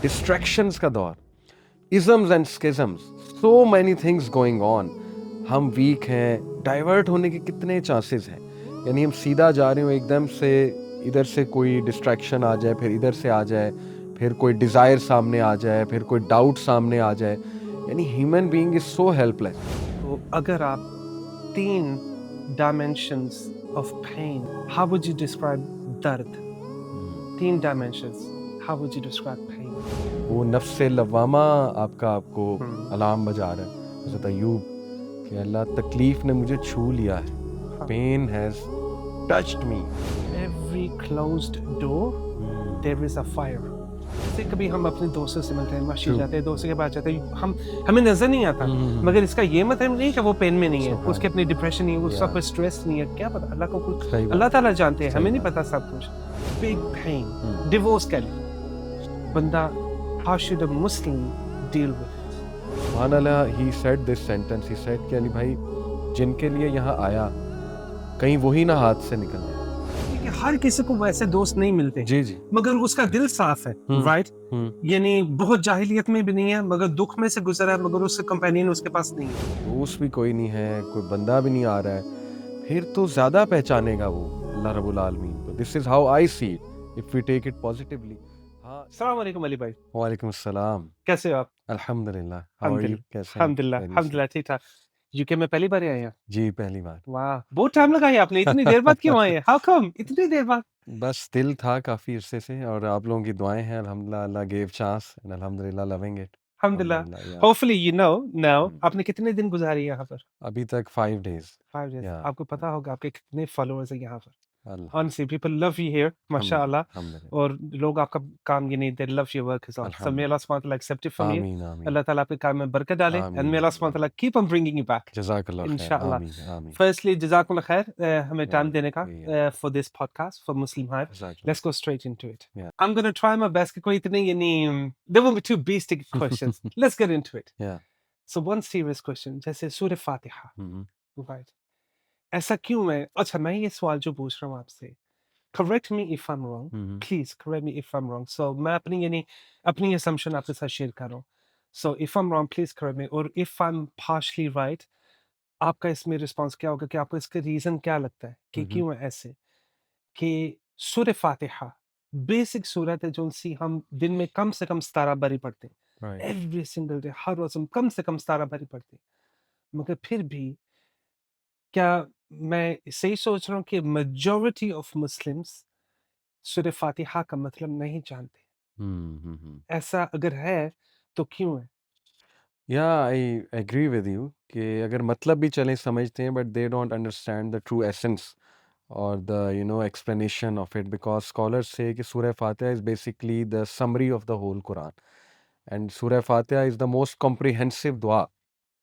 Distractions का दौर, isms and schisms, so many things going on. हम वीक हैं, डाइवर्ट होने के कितने चांसेस हैं। यानी हम सीधा जा रहे हो, एकदम से इधर से कोई डिस्ट्रैक्शन आ जाए, फिर इधर से आ जाए, फिर कोई डिज़ायर सामने आ जाए, फिर कोई डाउट सामने आ जाए। यानी human being is so helpless. तो अगर आप 3 dimensions of pain, how would you describe दर्द? 3 dimensions, how would you describe pain? वो नफ्स लवामा आपको हम्म, अलार्म बजा रहा है, हज़रत अय्यूब, कि अल्लाह तकलीफ ने मुझे छू लिया है, हाँ। Pain has touched me. Every closed door, there is a fire. जैसे कभी हम अपने दोस्तों से मिलते हैं, मस्जिद True. जाते हैं, दोस्तों के पास जाते हैं, हमें नजर नहीं आता, मगर इसका ये मतलब नहीं कि वो पेन में नहीं है, सुभान उसके अपनी डिप्रेशन नहीं है, उसका Yeah. कोई स्ट्रेस नहीं है, क्या पता, अल्लाह को कुछ, सही बात। अल्लाह ताला जानते हैं, सही हमें नहीं बात। पता सब कुछ। बिग पेन, डिवोर्स कह ली, बंदा, how should a Muslim deal with it? सुभान Allah, he said this sentence, he said कि अली भाई, जिनके लिए यहाँ आया, कहीं वही ना हाथ से निकल जाए। कि हर किसी को वैसे दोस्त नहीं मिलते, जी जी। मगर उसका दिल साफ है, राइट? यानी बहुत जाहिलियत में भी नहीं है, मगर दुख में से गुजरा है, मगर उससे कंपेनियन उसके पास नहीं है। दोस्त भी कोई नहीं है, कोई बंदा भी नहीं आ रहा है, फिर तो ज़्यादा पहचानेगा वो अल्लाह रब्बुल आलमीन को। This is how I see it, if we take it positively. हाँ। अस्सलाम वालेकुम अली भाई, वालेकुम अस्सलाम। कैसे हो आप? अल्हम्दुलिल्लाह, हाउ आर यू, कैसे हैं? अल्हम्दुलिल्लाह, खैरियत से? अल्हम्दुलिल्लाह, ठीक ठाक। यूके में पहली बार आए हैं? जी, पहली बार। वाह, बहुत टाइम लगाई आपने, इतनी देर बाद क्यों आए? हाउ कम इतनी देर बाद? बस दिल था काफ़ी अरसे से, और आप लोगों की दुआएं हैं, अल्हम्दुलिल्लाह, अल्लाह गिव चांस एंड अल्हम्दुलिल्लाह लविंग इट। अल्हम्दुलिल्लाह, अल्हम्दुलिल्लाह, या होपफुली यू नो नाउ हम्म, आपने कितने दिन गुजारे यहाँ पर? अभी तक 5 डेज। 5 डेज़। या आपको पता होगा आपके कितने फॉलोअर्स हैं यहाँ पर? अल्हम्दुलिल्लाह, Honestly, people love you here, माशाअल्लाह, अल्हम्दुलिल्लाह, और लोग आपका काम यानी they love your work as well. So may Allah अल्हम्दुलिल्लाह। subhanahu wa ta'ala accept it from you. आमीन आमीन। अल्लाह ताला आपके काम में बरकत डाले, and आमीन may Allah आमीन subhanahu wa आमीन। ta'ala keep on bringing you back, जज़ाकल्लाह खैर। inshallah. आमीन आमीन। Firstly, jazakumullah khair, हमें या टाइम देने का या for this podcast for Muslim Hive. जज़ाकल्लाह। Let's go straight into it. या I'm gonna try my best कि कोई इतने यानी there won't be too basic questions. Let's get into it. या So one serious question, जैसे सूरह फातिहा, हम्म right? ऐसा क्यों है? अच्छा, मैं ये सवाल जो पूछ रहा हूँ आपसे, correct me if I'm wrong, hmm please correct me if I'm wrong. So मैं अपनी यानी अपनी assumption आपके साथ शेयर कर रहा हूँ. So if I'm wrong, please correct me, और if I'm partially right, आपका इसमें रिस्पॉन्स क्या होगा कि आपको इसका रीजन क्या लगता है कि हम्म क्यों है ऐसे कि सूरह फातिहा बेसिक सूरत है जो सी हम दिन में कम से कम 17 बारी पढ़ते हैं, राइट। एवरी सिंगल डे, हर रोज हम कम से कम 17 बारी पढ़ते हैं, मगर फिर भी क्या मैं सही सोच रहा हूँ कि मेजॉरिटी ऑफ मुस्लिम्स सूरह फातिहा का मतलब नहीं जानते? ऐसा अगर है तो क्यों है? या आई एग्री विद यू कि अगर मतलब भी चलें समझते हैं, but they don't understand the true essence और the explanation of it, because scholars say कि Surah Fatiha is basically the summary of the whole Quran, and Surah Fatiha is the most comprehensive दुआ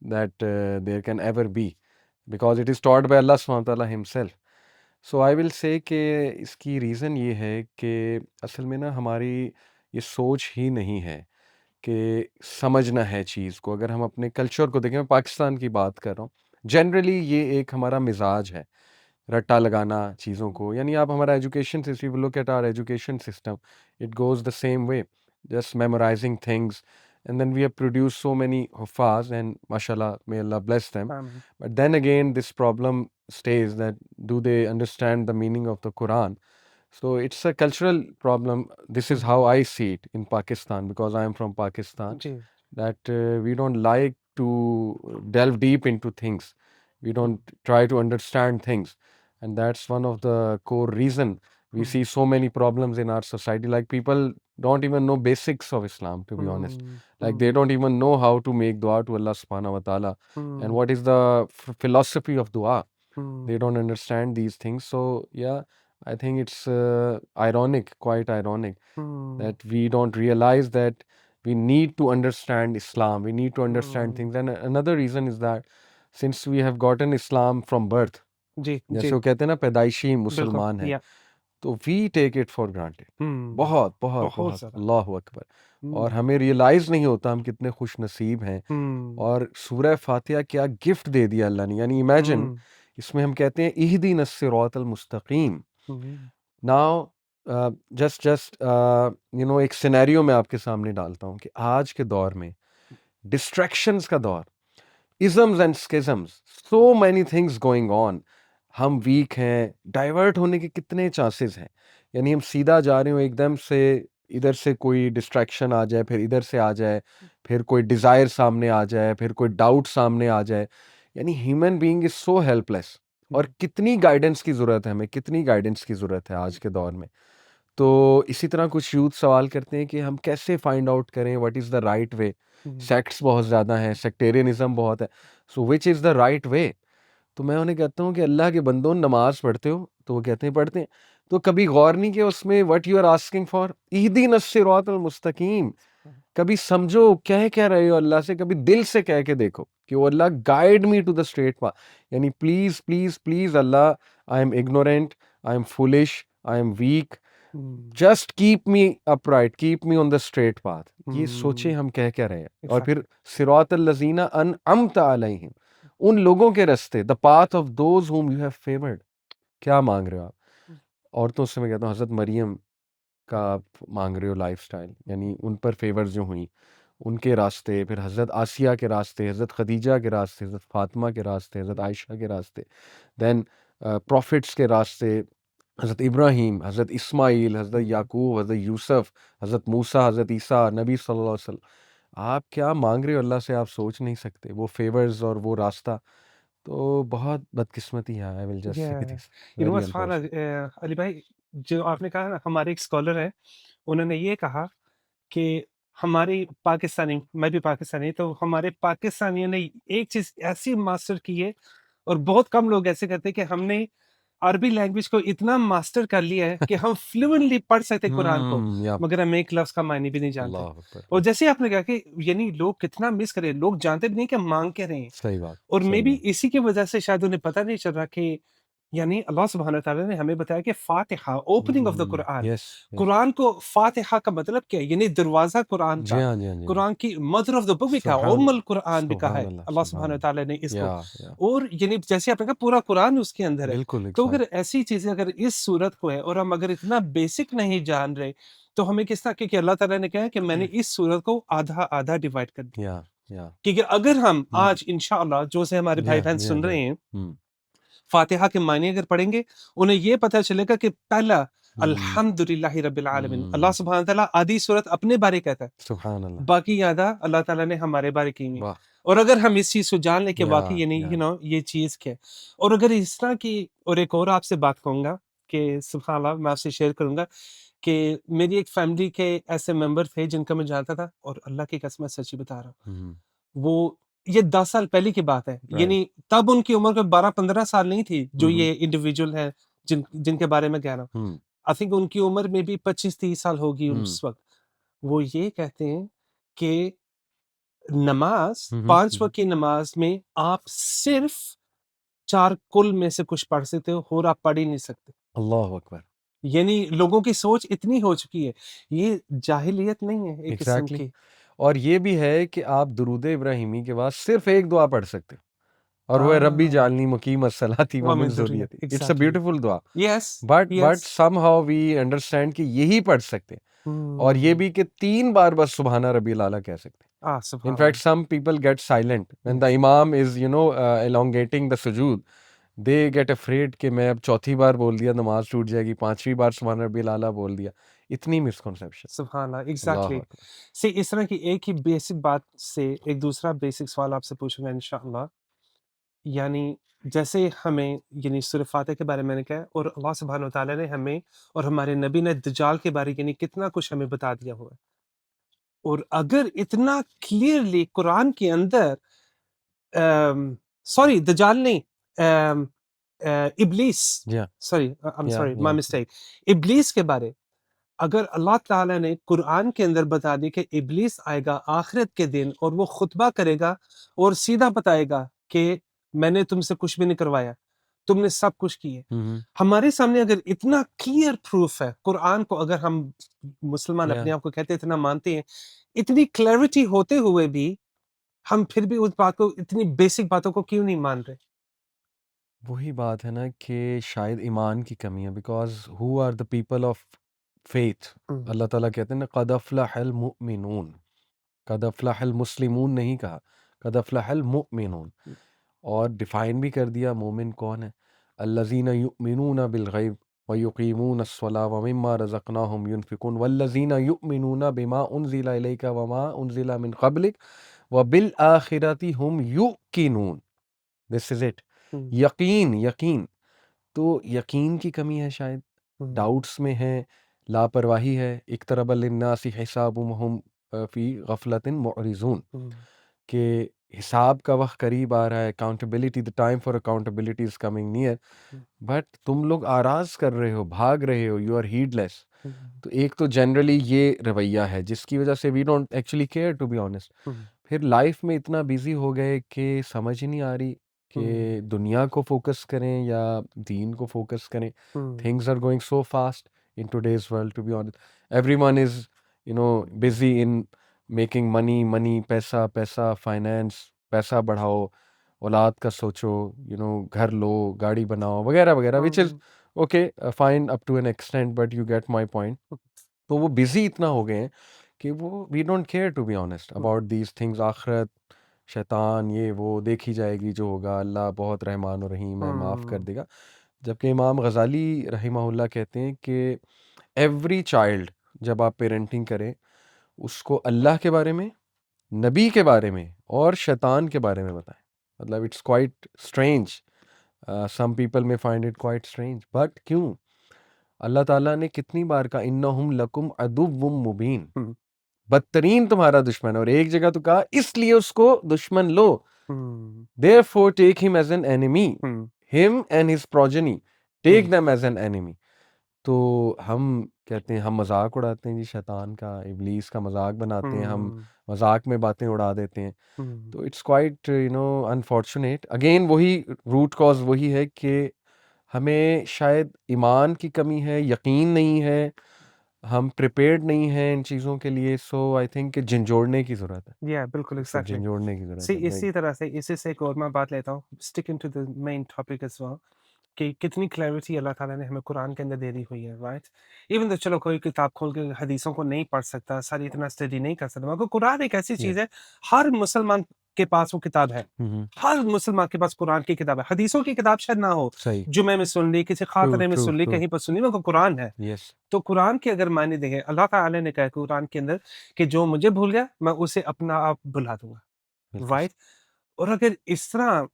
that there can ever be, because it is taught by Allah subhanahu wa ta'ala himself. So I will say कि इसकी reason ये है कि असल में ना हमारी ये सोच ही नहीं है कि समझना है चीज़ को। अगर हम अपने कल्चर को देखें, मैं पाकिस्तान की बात कर रहा हूँ, जनरली ये एक हमारा मिजाज है, रट्टा लगाना चीज़ों को। यानी आप हमारा education system, look at our education system, it goes the same way, just memorizing things, and then we have produced so many huffaz, and mashallah, may Allah bless them. But then again, this problem stays, that do they understand the meaning of the Quran? So it's a cultural problem. This is how I see it in Pakistan, because I am from Pakistan, जी, that we don't like to delve deep into things. We don't try to understand things, and that's one of the core reason we see so many problems in our society. Like, people don't even know basics of Islam, to be honest. Like, they don't even know how to make dua to Allah subhanahu wa ta'ala, and what is the philosophy of dua. They don't understand these things. So yeah, I think it's ironic, quite ironic, that we don't realize that we need to understand Islam, we need to understand things. And another reason is that since we have gotten Islam from birth, जी, जैसे जी, वो कहते हैं ना पैदाइशी बिल्कुल, मुसलमान है, या तो we take it for granted, बहुत बहुत बहुत बहुत, ज़्यादा, अल्लाह अकबर। और हमें रियलाइज़ नहीं होता हम कितने खुश नसीब हैं, और सूरह फातिहा क्या गिफ्ट दे दिया अल्लाह ने। यानी इमेजिन, इसमें हम कहते हैं इहदिन सिरातल मुस्तकीम। नाउ जस्ट एक सिनेरियो मैं आपके सामने डालता हूँ कि आज के दौर में डिस्ट्रैक्शंस का दौर, isms and schisms, so many things going on, हम वीक हैं, डाइवर्ट होने के कितने चांसेस हैं। यानी हम सीधा जा रहे हो एकदम से, इधर से कोई डिस्ट्रैक्शन आ जाए, फिर इधर से आ जाए, फिर कोई डिज़ायर सामने आ जाए, फिर कोई डाउट सामने आ जाए। यानी human being is so helpless. और कितनी गाइडेंस की ज़रूरत है हमें, कितनी गाइडेंस की ज़रूरत है आज के दौर में। तो इसी तरह कुछ यूथ सवाल करते हैं कि हम कैसे फाइंड आउट करें what is the right way. Sects बहुत ज़्यादा हैं, सेक्टेरियनिज्म बहुत है, so which is the right way. तो मैं उन्हें कहता हूँ कि अल्लाह के बंदों, नमाज पढ़ते हो? तो वो कहते हैं पढ़ते हैं। तो कभी गौर नहीं किया उसमें what you are asking for, इहदिन सिरातल मुस्तकीम। कभी समझो कह रहे हो अल्लाह से, कभी दिल से कह के देखो कि वो Allah guide me to the straight path. यानी please please please Allah, I am ignorant, I am foolish, I am weak, just keep me upright, keep me on the straight path. ये सोचे हम कह क्या रहे हैं। और फिर सिरातल लजीना अनअमत अलैहिम, उन लोगों के रास्ते, the path of those whom you have favoured. क्या मांग रहे हो आप? औरतों से मैं कहता हूँ हज़रत मरियम का आप मांग रहे हो लाइफस्टाइल, यानी उन पर फेवर्स जो हुई, उनके रास्ते, फिर हज़रत आसिया के रास्ते, हज़रत खदीजा के रास्ते, हज़रत फातिमा के रास्ते, हज़रत आयशा के रास्ते, देन प्रॉफिट्स के रास्ते, हज़रत इब्राहीम, हज़रत इस्माइल, हज़रत याकूब, हज़रत यूसुफ, हज़रत मूसा, हज़रत ईसा, नबी सल्लल्लाहु अलैहि वसल्लम। आप क्या मांग रहे हो अल्लाह से, आप सोच नहीं सकते वो फेवर्स और वो रास्ता। तो बहुत बदकिस्मती है, I will just say this, very unfortunate. Ali भाई, जो आपने कहा ना, हमारे एक स्कॉलर है, उन्होंने ये कहा कि हमारी पाकिस्तानी, मैं भी पाकिस्तानी, तो हमारे पाकिस्तानियों ने एक चीज ऐसी मास्टर की है, और बहुत कम लोग ऐसे करते हैं, कि हमने अरबी लैंग्वेज को इतना मास्टर कर लिया है कि हम फ्लुएंटली पढ़ सकते कुरान को, या मगर हम एक लफ्ज का मायने भी नहीं जानते। अल्लाह अकबर, और जैसे आपने कहा कि यानी लोग कितना मिस करें, लोग जानते भी नहीं कि हम मांग क्या रहे हैं। सही बात, और मे सही बी बात। इसी की वजह से शायद उन्हें पता नहीं चल रहा कि यानी अल्लाह सुब्हानहू व तआला ने हमें बताया कि Fatiha, opening of the Quran, yes, yes. Quran को फातिहा का मतलब क्या है? यानी दरवाजा कुरान जी का। हाँ, जी हाँ, जी हाँ। कुरान की मदर ऑफ द बुक भी कहा, सुभान उम्मुल कुरान भी कहा सुभान है अल्लाह, अल्लाह सुभान सुब्हानहू व तआला ने अल्लाह। इसको। या और यानी जैसे आपने कहा पूरा कुरान उसके अंदर है। बिल्कुल तो एग्ज़ैक्ट। अगर ऐसी चीजें अगर इस सूरत को है, और हम अगर इतना बेसिक नहीं जान रहे, तो हमें किस तरह, क्योंकि अल्लाह ताला ने कहा है कि मैंने इस सूरत को आधा आधा डिवाइड कर दिया। या क्योंकि अगर हम हुँ, आज इंशाअल्लाह, जो से हमारे जी भाई हाँ, बहन जी हाँ, सुन जी रहे हाँ। हैं, हुँ, फातिहा के मायने अगर पढ़ेंगे, उन्हें ये पता चलेगा कि पहला हुँ, अल्हम्दुलिल्लाहि रब्बिल आलमीन, अल्लाह हुँ, सुब्हानहू व तआला आधी सूरत अपने बारे कहता है, सुभान अल्लाह। बाकी आधा अल्लाह ताला ने हमारे बारे की हुई है। वाह! और अगर हम इस चीज को जान लें कि या वाकई यानी या ये चीज क्या है, और अगर इस तरह की, और एक और आपसे बात कहूंगा कि सुभान अल्लाह, मैं आपसे शेयर करूंगा कि मेरी एक फैमिली के ऐसे मेंबर थे जिनका मैं जानता था, और अल्लाह की कसम, मैं सच्ची बता रहा हूँ, हुँ, वो, ये 10 साल पहले की बात है, राइट। यानी तब उनकी उम्र कोई 12-15 साल नहीं थी, जो हुँ, हुँ, ये इंडिविजुअल है जिनके बारे में कह रहा हूँ। हुँ, आई थिंक उनकी उम्र में भी 25-30 साल होगी हुँ, उस वक़्त। वो ये कहते हैं कि नमाज़, हुँ, हुँ, 5 हुँ। वक़्त की नमाज़ में आप सिर्फ़ 4 कुल में से कुछ पढ़ सकते हो, और आप पढ़ ही नहीं सकते। अल्लाहु अकबर। यानी लोगों की सोच इतनी हो चुकी है। ये जाहिलियत नहीं है एक किस्म एग्ज़ैक्टली। की। और ये भी है कि आप दुरूद इब्राहिमी के बाद सिर्फ़ एक दुआ पढ़ सकते हो, और वो है रब्बी हाँ, जालनी मुकीमस-सलाती व व मिन मिन ज़ुर्रियती। ज़ुर्रियती, इट्स अ एग्ज़ैक्टली। ब्यूटीफुल दुआ। Yes, but yes. Somehow we understand कि यही पढ़ सकते हैं। और ये हुँ। भी कि 3 बार बस सुबहाना रब्बिल आला कह सकते हैं। In सुभान fact, Allah. some people get silent when the yes. imam is, elongating the sujood. They get afraid कि मैं अब चौथी बार बोल दिया नमाज टूट जाएगी, पांचवी बार सुबहान रब्बिल आला बोल दिया। इतनी मिसकॉन्सेप्शन। सुभान अल्लाह, अल्लाह एग्ज़ैक्टली। अकबर। सी इस तरह की एक ही बेसिक बात से एक दूसरा बेसिक सवाल आपसे पूछूँगा इंशाअल्लाह। यानी जैसे हमें, यानी सूरह फातिहा के बारे में मैंने कहा, और अल्लाह सुब्हानहू व तआला ने हमें और हमारे नबी ने दज्जाल के बारे यानी कितना कुछ हमें बता दिया हुआ है। और अगर इतना क्लियरली कुरान के अंदर, सॉरी दज्जाल नहीं, अम, इब्लीस, जी हाँ, सॉरी, आई एम या सॉरी, माय या मिस्टेक, इब्लीस के बारे, अगर अल्लाह ताला ने कुरान के अंदर बता दी कि इब्लीस आएगा आखिरत के दिन, और वो खुतबा करेगा, और सीधा बताएगा कि मैंने तुमसे कुछ भी नहीं करवाया, तुमने सब कुछ किए। हम्म, हमारे सामने अगर इतना क्लियर प्रूफ है कुरान को, अगर हम मुसलमान या अपने आप को कहते हैं, इतना मानते हैं, इतनी क्लैरिटी होते हुए भी हम फिर भी उस बात को, इतनी बेसिक बातों को क्यों नहीं मान रहे? वही बात है ना कि शायद ईमान की कमी है, because who are the people of faith. Hmm, Allah ताला कहते हैं ना, क़द अफ़लहल मुमिनून, क़द अफ़लहल मुस्लिमून नहीं कहा, क़द अफ़लहल मुमिनून। हुँ, और डिफ़ाइन भी कर दिया मोमिन कौन है, अल्लज़ीना युमिनूना बिल-ग़ैब व युक़ीमूना अस्सलाह व मिम्मा रज़क़नाहुम युनफ़िक़ून वल्लज़ीना युमिनूना बिमा उनज़िला इलैका व मा उनज़िला मिन क़ब्लिक व बिल आखिरति हुम युक़िनून। This is it. हुँ, यकीन, यकीन। तो यकीन की कमी है शायद, हुँ, डाउट्स में है, लापरवाही है। इक़्तरब लिन्नासि हिसाबुहुम वहुम फ़ी ग़फ़लतिन मुअरिज़ून, हुँ, कि हिसाब का वक़्त करीब आ रहा है, accountability, the time for accountability is coming near, hmm, but तुम लोग आराज़ कर रहे हो, भाग रहे हो, यू आर हीडलेस। हुँ, तो एक तो जनरली ये रवैया है जिसकी वज़ह से we don't actually care, to be honest. Hmm, फिर लाइफ में इतना बिजी हो गए कि समझ ही नहीं आ रही हुँ, कि दुनिया को फोकस करें या दीन को फोकस करें। Hmm, things are going so fast in today's world, to be honest. Everyone is busy in making money, money, पैसा पैसा, फाइनेंस, पैसा बढ़ाओ, औलाद का सोचो, घर लो, गाड़ी बनाओ, वगैरह वगैरह, which is hmm, okay, fine up to an extent, but you get my point. तो वो बिजी इतना हो गए हैं कि वो we don't care, to be honest, hmm, about these things. आखरत, शैतान, ये वो देखी जाएगी, जो होगा, अल्लाह बहुत रहमान और रहीम है, माफ़ कर हुँ, देगा। जबकि इमाम गज़ाली रहिमहुल्लाह कहते हैं कि एवरी चाइल्ड, जब आप पेरेंटिंग करें, उसको अल्लाह के बारे में, नबी के बारे में और शैतान के बारे में बताएं। मतलब it's quite strange, some people may find it quite strange, but क्यों? अल्लाह ताला ने कितनी बार कहा, इन्नहुम लकुम अदुव्वुम मुबीन, हुँ, बदतरीन तुम्हारा दुश्मन है। और एक जगह तो कहा, इसलिए उसको दुश्मन लो, हुँ, therefore take him as an enemy, hmm, him and his progeny, hmm, take them as an enemy। तो हम कहते हैं, हम मजाक उड़ाते हैं जी शैतान का, इब्लीस का मजाक बनाते हैं हम, हुँ, मजाक में बातें उड़ा देते हैं। हुँ, तो इट्स क्वाइट अनफॉर्चुनेट। अगेन वही रूट कॉज वही है कि हमें शायद ईमान की कमी है, यकीन नहीं है, हम प्रिपेयर्ड नहीं हैं इन चीज़ों के लिए। सो आई थिंक कि झंझोड़ने की ज़रूरत है, या बिल्कुल इसे एग्ज़ैक्टली। झंझोड़ने की ज़रूरत सी है, राइट। इसी तरह से इसी से एक और मैं बात लेता हूँ, stick to the main topic as well, कि कितनी क्लैरिटी अल्लाह ताला ने हमें कुरान के अंदर दे दी हुई है, राइट? इवन तो चलो कोई किताब खोल के हदीसों को नहीं पढ़ सकता, सारी इतना स्टडी नहीं कर सकता, मगर कुरान एक ऐसी यस। चीज़ है, हर मुसलमान के पास वो किताब है। हुँ, हुँ। हर मुसलमान के पास कुरान की किताब है। हदीसों की किताब शायद ना हो, सही। जुमे में सुन ली, किसी ट्रू, खातरे में ट्रू, सुन ली, ट्रू। कहीं पर सुनी, मगर कुरान है। यस, तो कुरान के अगर मायने देखें, अल्लाह ताला ने कहा है कुरान के अंदर कि जो मुझे भूल गया, मैं उसे अपना आप भुला दूँगा, बिल्कुल राइट? सही। और अगर इस तरह,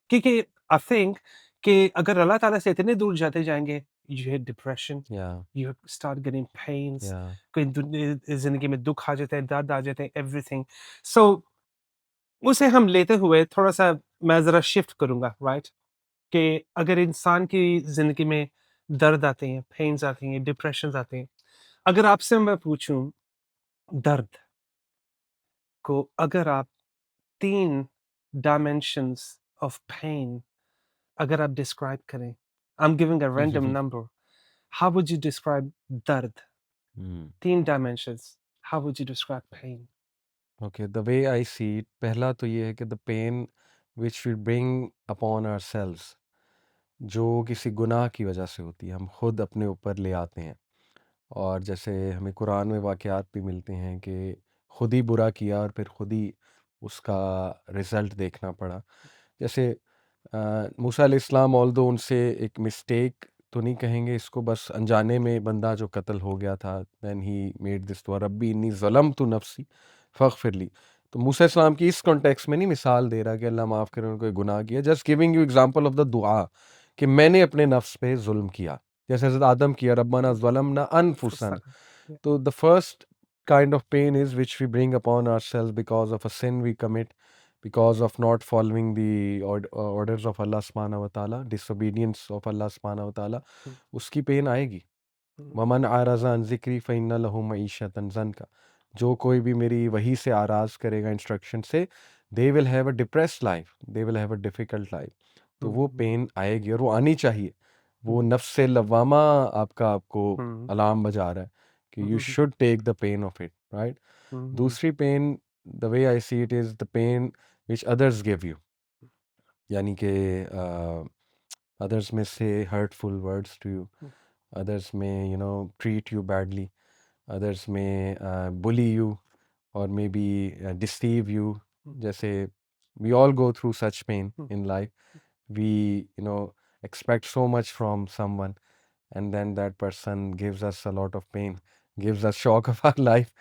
क्योंकि आई थिंक कि अगर अल्लाह ताला से इतने दूर जाते जाएँगे, यू हैव डिप्रेशन, या, यू स्टार्ट गेटिंग पेन्स, या। कोई ज़िंदगी में दुःख आ जाते हैं, दर्द आ जाते हैं, एवरीथिंग। सो उसे हम लेते हुए थोड़ा-सा मैं ज़रा शिफ्ट करूँगा, राइट? कि अगर इंसान की ज़िंदगी में दर्द आते हैं, पेन्स आती हैं, डिप्रेशंस आते हैं, अगर आपसे मैं पूछूँ दर्द को अगर आप 3 डायमेंशंस ऑफ पेन अगर आप डिस्क्राइब करें, I am giving a random number, how would you describe दर्द? Hmm, 3 dimensions, how would you describe pain? Okay, the way I see it, पहला तो ये है कि the pain which we bring upon ourselves, जो किसी गुनाह की वजह से होती है, हम खुद अपने ऊपर ले आते हैं। और जैसे हमें कुरान में वाक़यात भी मिलते हैं कि खुद ही बुरा किया और फिर खुद ही उसका रिज़ल्ट देखना पड़ा। जैसे मूसा अलैहिस्सलाम, ऑल्दो उनसे एक मिस्टेक तो नहीं कहेंगे इसको, बस अनजाने में बंदा जो कत्ल हो गया था, देन ही मेड दिस दुआ, रब्बी इन्नी ज़लमतु नफ्सी फ़ग़फ़िर ली। तो मूसा अलैहिस्सलाम की इस कॉन्टेक्स्ट में नहीं मिसाल दे रहा कि अल्लाह माफ़ करे, उन्होंने कोई गुनाह किया, just giving you example of the दुआ कि मैंने अपने नफ्स पे ज़ुल्म किया। जैसे हज़रत आदम किया, रब्बना ज़लमना अनफुसना। फुस्सा या तो the first kind of pain is which we bring upon ourselves because of a sin we commit, because of not following the orders of Allah subhanahu wa ta'ala, disobedience of Allah subhanahu wa ta'ala, हुँ, उसकी pen आएगी। हुँ, वमन आराज़ा अन ज़िक्री फ़इन्ना लहू मईशतन ज़नका, जो कोई भी मेरी वही से आराज़ करेगा, इंस्ट्रक्शन से, they will have a depressed life, they will have a difficult life. तो हुँ, वो हुँ, पेन आएगी और वो आनी चाहिए। वो हुँ, नफ्स लवामा आपको हुँ, अलार्म बजा रहा है कि you hmm, should take the pain of it, right. Hmm, दूसरी pain, the way I see it, is the pain which others give you, यानी कि अदर्स में से hurtful words to you, others may treat you badly, others may bully you or maybe deceive you. हुँ, जैसे we all go through such pain hmm, in life. We expect so much from someone, and then that person gives us a lot of pain, gives us shock of our life,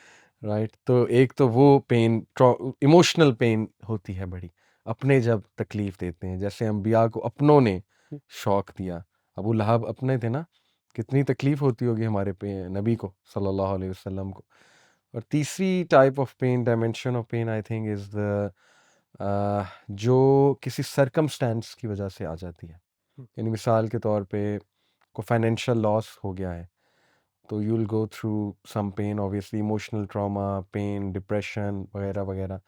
right? तो एक तो वो pen, emotional pain होती है बड़ी, अपने जब तकलीफ देते हैं, जैसे अम्बिया को अपनों ने हुँ, शौक दिया। अबू लहब अपने थे ना, कितनी तकलीफ होती होगी हमारे पे नबी को सल्लल्लाहु अलैहि वसल्लम को। और तीसरी type of pain, dimension of pain, I think is the जो किसी सर्कमस्टेंस की वजह से आ जाती है। हुँ, यानी मिसाल के तौर पे को फाइनेंशियल लॉस हो गया है, तो you will go through some pain, obviously emotional trauma, pain, depression वगैरह वगैरह।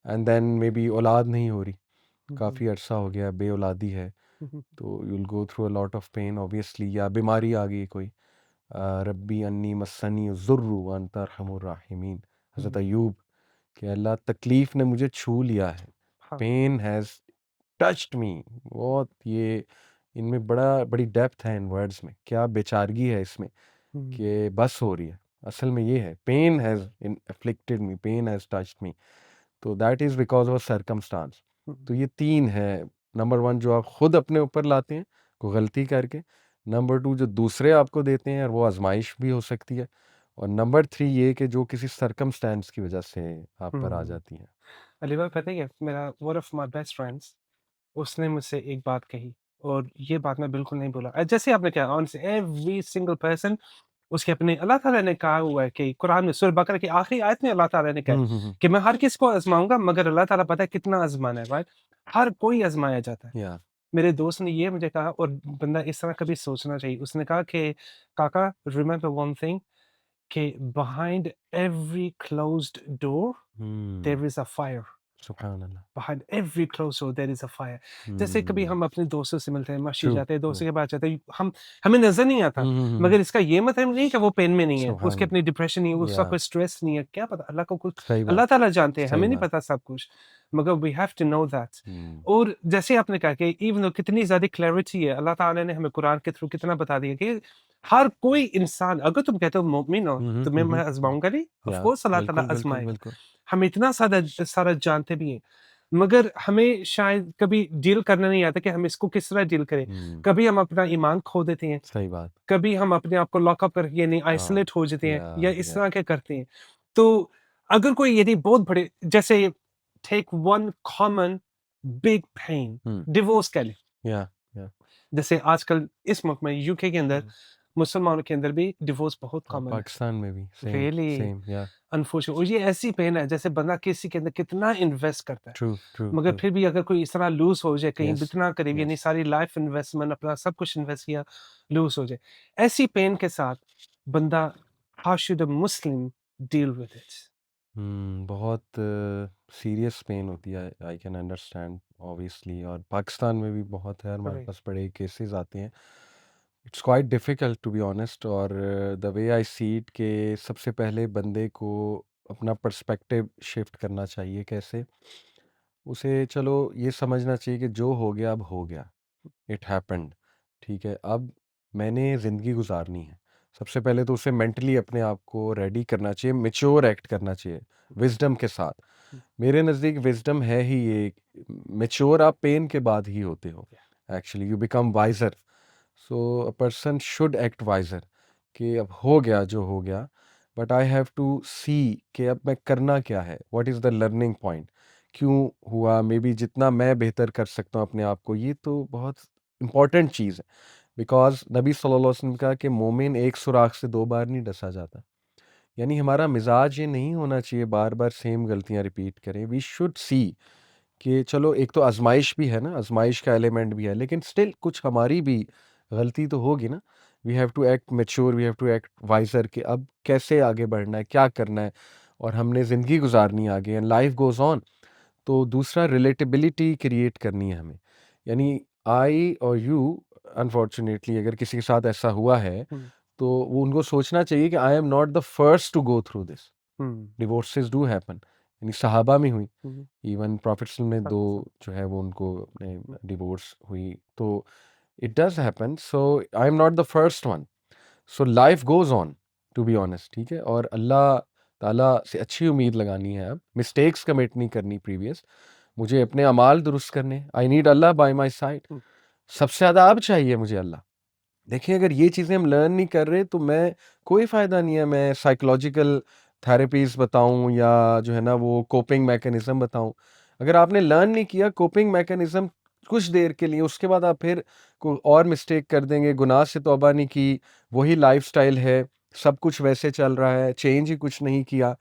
एंड देन मे बी औलाद नहीं हो रही, हुँ, हुँ, काफ़ी अरसा हो गया बे औलादी है, हुँ, हुँ, तो you will go through a lot of pain obviously. या बीमारी आ गई कोई, रब्बी अन्नी मस्सनी ज़ुर्रु व अंता अरहमुर राहिमीन, हज़रत हुँ, अय्यूब, कि अल्लाह तकलीफ़ ने मुझे छू लिया है, हाँ, पेन हैज़ टच्ड मी। बहुत ये इनमें बड़ी डेप्थ है इन वर्ड्स में, क्या बेचारगी है इसमें हुँ, कि बस हो रही है। असल में ये है, pain has afflicted me, pain has touched me, तो that is because of circumstances. Hmm, तो ये 3 है। नंबर 1 जो आप खुद अपने ऊपर लाते हैं, कोई गलती करके। नंबर 2 जो दूसरे आपको देते हैं और वो आज़माइश भी हो सकती है। और नंबर 3 ये कि जो किसी सर्कमस्टेंस की वजह से आप पर आ हुँ। जाती है। अली भाई पता है क्या? मेरा one of my best friends उसने मुझसे एक बात कही और ये बात मैं बिल्कुल नहीं भूला। जैसे आपने कहा ऑनेस्टली एवरी सिंगल पर्सन उसके अपने अल्लाह ताला ने कहा हुआ है कि कुरान में सूरह बकरा की आखिरी आयत में अल्लाह ताला ने कहा है हुँ, हुँ, हुँ। कि मैं हर किसी को आज़माऊँगा मगर अल्लाह ताला पता है कितना आज़माना है, राइट? हर कोई आज़माया जाता है। या मेरे दोस्त ने ये मुझे कहा और बंदा इस तरह कभी सोचना चाहिए। उसने कहा कि काका रिमेंबर वन थिंग कि behind every closed door hmm, there is a fire. सुभान अल्लाह। Behind every closed door there is a fire। जैसे कभी हुँ, हम अपने दोस्तों से मिलते हैं, मस्जिद ट्रू, जाते हैं, ट्रू। दोस्तों के पास जाते हैं, हम हमें नज़र नहीं आता, हुँ, हुँ, हुँ, हुँ। मगर इसका ये मतलब नहीं कि वो पेन में नहीं है, उसके सुभान अपनी डिप्रेशन नहीं है, उसका या कोई स्ट्रेस नहीं है, क्या पता अल्लाह को कुछ सही बात, अल्लाह ताला जानते हैं, सही हमें नहीं बात। पता सब कुछ, मगर we have to know that. Hmm, और जैसे आपने कहा कि इवन दो कितनी ज़्यादा क्लैरिटी है, अल्लाह ताला ने हमें कुरान के थ्रू कितना बता दिया कि हर कोई इंसान अगर तुम कहते हो मोमिन हो, हुँ, हुँ, तुम्हें हुँ, मैं हुँ, हुँ। आज़माऊँगा नहीं, ऑफ या कोर्स अल्लाह ताला बिल्कुल, बिल्कुल, आज़माएगा। बिल्कुल। हम इतना सारा सारा जानते भी हैं। मगर हमें शायद कभी डील करना नहीं आता कि हम इसको किस तरह डील करें। हुँ, कभी हम अपना ईमान खो देते हैं, सही बात। कभी हम अपने आप को लॉकअप करके यानी हाँ, आइसोलेट हो जाते हैं या या इस या तरह के करते हैं। तो अगर कोई यदि बहुत बड़े जैसे take one common big pain hmm, divorce कह लें। या या जैसे आजकल इस मुल्क में यूके के अंदर हुँ, मुसलमानों के अंदर भी डिवोर्स बहुत हाँ, कॉमन है। पाकिस्तान में भी सेम, रियली सेम या अनफॉर्चुनेट और ये ऐसी पेन है जैसे बंदा किसी के अंदर कितना इन्वेस्ट करता है। ट्रू, ट्रू, मगर ट्रू। फिर भी अगर कोई इस तरह लूज़ हो जाए, कहीं यस, इतना करीब यानी यस। सारी लाइफ इन्वेस्टमेंट अपना सब कुछ इन्वेस्ट किया, लूज़ हो जाए। ऐसी पेन के साथ बंदा how should a Muslim deal with it? बहुत सीरियस पेन होती है, आई कैन अंडरस्टैंड ऑब्वियसली। और पाकिस्तान में भी बहुत है, हमारे राइट। पास बड़े केसेस आते हैं। It's quite difficult to be honest. और the way I see it के सबसे पहले बंदे को अपना पर्सपेक्टिव शिफ्ट करना चाहिए। कैसे? उसे चलो ये समझना चाहिए कि जो हो गया अब हो गया, इट हैपेंड, ठीक है? अब मैंने ज़िंदगी गुज़ारनी है। सबसे पहले तो उसे मेंटली अपने आप को रेडी करना चाहिए, मैच्योर एक्ट करना चाहिए, विज़डम के साथ। हुँ, मेरे नज़दीक विज़डम है ही ये, मैच्योर आप पेन के बाद ही होते हो। या actually you become visor. So a person should act wiser कि अब हो गया जो हो गया, but I have to see कि अब मैं करना क्या है? What is the learning point? क्यों हुआ? मेबी जितना मैं बेहतर कर सकता हूँ अपने आप को, ये तो बहुत इम्पोर्टेंट चीज़ है। बिकॉज़ नबी सल्लल्लाहु अलैहि वसल्लम ने कहा कि मोमिन एक सुराख से 2 बार नहीं डसा जाता। यानी हमारा मिज़ाज ये नहीं होना चाहिए बार-बार सेम गलतियाँ रिपीट करें। वी शुड सी कि चलो एक तो आज़माइश भी है ना, आज़माइश का एलिमेंट भी है, लेकिन स्टिल कुछ हमारी भी गलती तो होगी ना। We have to act mature, we have to act wiser कि अब कैसे आगे बढ़ना है, क्या करना है, और हमने ज़िंदगी गुज़ारनी है आगे, एंड लाइफ़ गोज़ ऑन। तो दूसरा रिलेटेबिलिटी क्रिएट करनी है हमें। यानी आई और यू, अनफॉर्चुनेटली अगर किसी के साथ ऐसा हुआ है, हुँ, तो वो उनको सोचना चाहिए कि I am not the first to go through this. Hmm, divorces do happen, यानी सहाबा में हुई, हुँ, इवन प्रॉफिट में दो हुँ, जो है वो उनको अपने हुँ, डिवोर्स हुई। तो it does happen, so I am not the first one. So life goes on, to be honest, ठीक है? और अल्लाह ताला से अच्छी उम्मीद लगानी है अब, मिस्टेक्स कमिट नहीं करनी प्रीवियस, मुझे अपने अमाल दुरुस्त करने, I need Allah by my side, hmm, सबसे ज़्यादा अब चाहिए मुझे अल्लाह। देखिए अगर ये चीज़ें हम लर्न नहीं कर रहे तो मैं कोई फ़ायदा नहीं है मैं साइकोलॉजिकल थेरेपीज़ बताऊँ या जो है ना वो कोपिंग मैकेनिज़्म बताऊँ। अगर आपने लर्न नहीं किया कोपिंग मैकेनिज़्म कुछ देर के लिए, उसके बाद आप फिर को और मिस्टेक कर देंगे, गुनाह से तौबा नहीं की, वही लाइफ़स्टाइल है, सब कुछ वैसे चल रहा है, चेंज ही कुछ नहीं किया,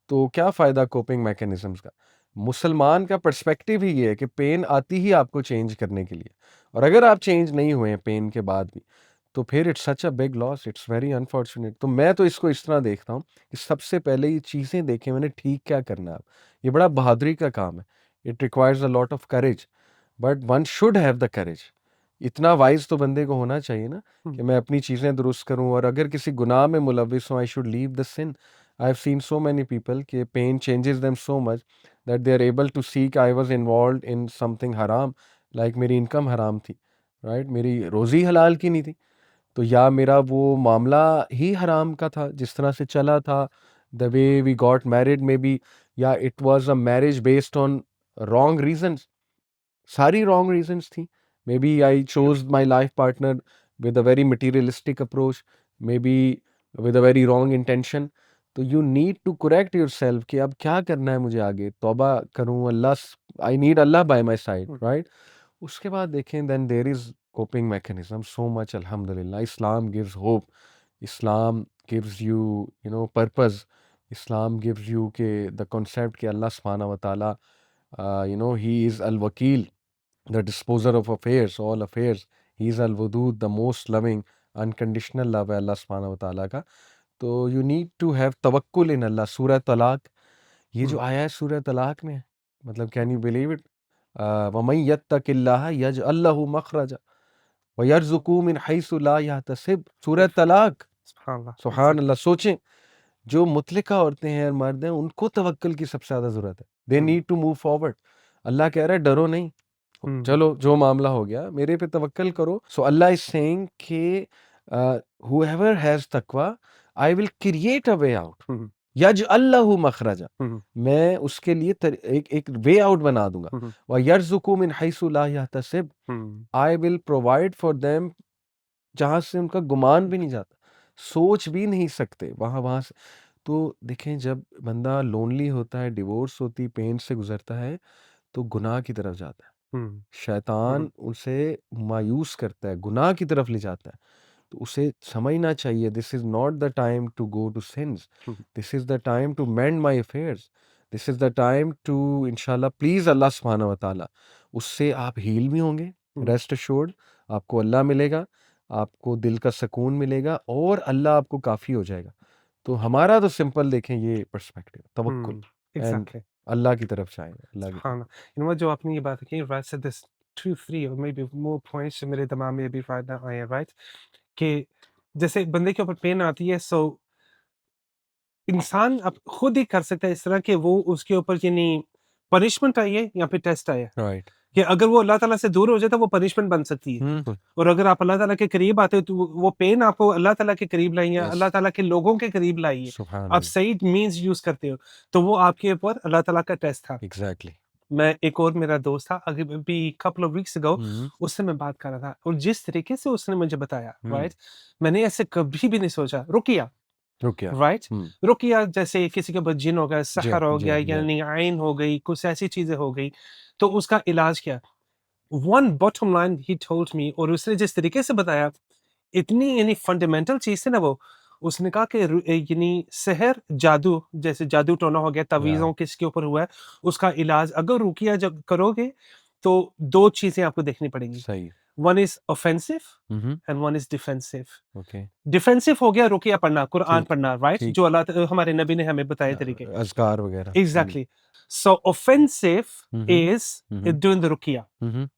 तो क्या फ़ायदा कोपिंग मैकेनिज़म्स का? मुसलमान का पर्सपेक्टिव ही ये है कि पेन आती ही आपको चेंज करने के लिए, और अगर आप चेंज नहीं हुए हैं पेन के बाद भी, तो फिर it's such a big loss, it's very unfortunate. तो मैं तो इसको इस तरह देखता हूँ कि सबसे पहले ये चीज़ें देखें मैंने, ठीक क्या करना है अब। ये बड़ा बहादुरी का काम है। It requires a lot of courage, but one should have the courage. इतना वाइज तो बंदे को होना चाहिए ना हुँ, कि मैं अपनी चीज़ें दुरुस्त करूँ, और अगर किसी गुनाह में मुलविस हूँ, I should leave the sin. I have seen so many people कि pain changes them so much that they are able to see कि I was involved in something हराम, लाइक मेरी इनकम हराम थी, राइट? मेरी रोज़ी हलाल की नहीं थी, तो या मेरा वो मामला ही हराम का था जिस तरह से चला था, the way we got married maybe, या it was a marriage based on wrong reasons, सारी रॉन्ग रीजंस थी। Maybe I chose my life partner with a very materialistic approach, maybe with a very wrong intention. तो you need to correct yourself कि अब क्या करना है मुझे आगे, तौबा करूँ, Allah, I need Allah by my side, hmm, right? उसके बाद देखें then there is coping mechanism so much, alhamdulillah. Islam gives hope, Islam gives you, you know, purpose, Islam gives you के the concept कि अल्लाह सुब्हाना व ताला, you know, he is al wakil, the disposer of affairs, all affairs, he is al wadud, the most loving, unconditional love है अल्लाह सुब्हाना व ताला का। तो you need to have तवक्कुल in अल्लाह। सूरह तलाक, ये हुँ, जो आया है सूरह तलाक में, मतलब कैन यू बिलीव इट? वमन यत्तकिल्लाह यजअल लहू मखरजा वयरज़ुकू मिन हैसु ला यहतसिब, सूरह उफ़! तलाक। सुभान अल्लाह, सुभान अल्लाह। एग्ज़ैक्टली। सोचें, जो मुतलिका औरतें हैं और मर्द हैं उनको तवक्कुल की सबसे ज़्यादा ज़रूरत है। दे हुँ, नीड टू मूव फॉरवर्ड। अल्लाह कह रहा है डरो नहीं, हुँ, चलो जो मामला हो गया मेरे पे तवक्कल करो। सो अल्लाह इज सेइंग कि हूएवर हैज़ तकवा I will create a way out, hmm, यजअल लहू मखरजा, हुँ, मैं उसके लिए एक एक वे आउट बना दूंगा। हुँ, व यरजुकू मिन हैसु ला यहतसिब, hmm, I will provide for them जहाँ से उनका गुमान भी नहीं जाता, सोच भी नहीं सकते वहाँ से। तो देखें जब बंदा लोनली होता है, डिवोर्स होती, पेन से गुज़रता है, तो गुनाह की तरफ जाता है। हुँ, हुँ, शैतान उसे मायूस करता है, गुनाह की तरफ ले जाता है। तो उसे समझना चाहिए this is not the time to go to sins, hmm, this is the time to mend my affairs, this is the time to इंशाल्लाह प्लीज़ अल्लाह सुब्हानहू व तआला। उससे आप हील भी होंगे, हुँ, रेस्ट एश्योर्ड, आपको अल्लाह मिलेगा, आपको दिल का सुकून मिलेगा और अल्लाह आपको काफ़ी हो जाएगा। तो हमारा तो सिंपल देखें ये पर्सपेक्टिव, तवक्कुल हुँ, एंड एग्ज़ैक्टली। अल्लाह की तरफ चाहें, अल्लाह की तरफ। सुभान अल्लाह। यू नो जो आपने ये बात कही, राइट, सो दिस 2-3 और मे बी मोर पॉइंट्स जो मेरे दिमाग में अभी राइट नाउ आए हैं, राइट? कि जैसे बंदे के ऊपर पेन आती है, सो इंसान अब खुद ही कर सकता है इस तरह कि वो उसके ऊपर यानी पनिशमेंट आई है या फिर टेस्ट आया है, राइट। कि अगर वो अल्लाह ताला से दूर हो जाए तो वो पनिशमेंट बन सकती है। हुँ, और अगर आप अल्लाह ताला के करीब आते हो तो वो पेन आपको अल्लाह ताला के करीब लाई है, यस, अल्लाह ताला के लोगों के करीब लाई है। सुभान आप अल्लाह, सही मीन्स यूज़ करते हो, तो वो आपके ऊपर अल्लाह ताला का टेस्ट था। एग्ज़ैक्टली। मैं एक और मेरा दोस्त था अभी अभी कपल ऑफ वीक्स अगो, हुँ, उससे मैं बात कर रहा था और जिस तरीके से उसने मुझे बताया, हुँ, राइट? मैंने ऐसे कभी भी नहीं सोचा। रुकिया, रुकिया। राइट? हुँ, रुकिया जैसे किसी के ऊपर जिन हो गया, सहर हो गया, जी। यानी आइन हो गई, कुछ ऐसी चीज़ें हो गई, तो उसका इलाज क्या? One bottom line he told me, और उसने जिस तरीके से बताया, इतनी यानी फंडामेंटल चीज़ थी ना वो। उसने कहा कि यानी सेहर, जादू, जैसे जादू टोना हो गया, या तावीज़ों किसके ऊपर हुआ है, उसका इलाज अगर रुकिया जब करोगे, तो 2 चीज़ें आपको देखनी पड़ेंगी। सही। One is offensive hmm, hmm, and one is defensive. Okay, defensive हो गया रुकिया पढ़ना, कुरान ठीक, पढ़ना, राइट? ठीक। जो हमारे नबी ने हमें बताए तरीके। अज़कार वग़ैरह। Hmm, exactly. So offensive hmm, hmm, is hmm, hmm, doing the रुकिया। हुँ, हुँ,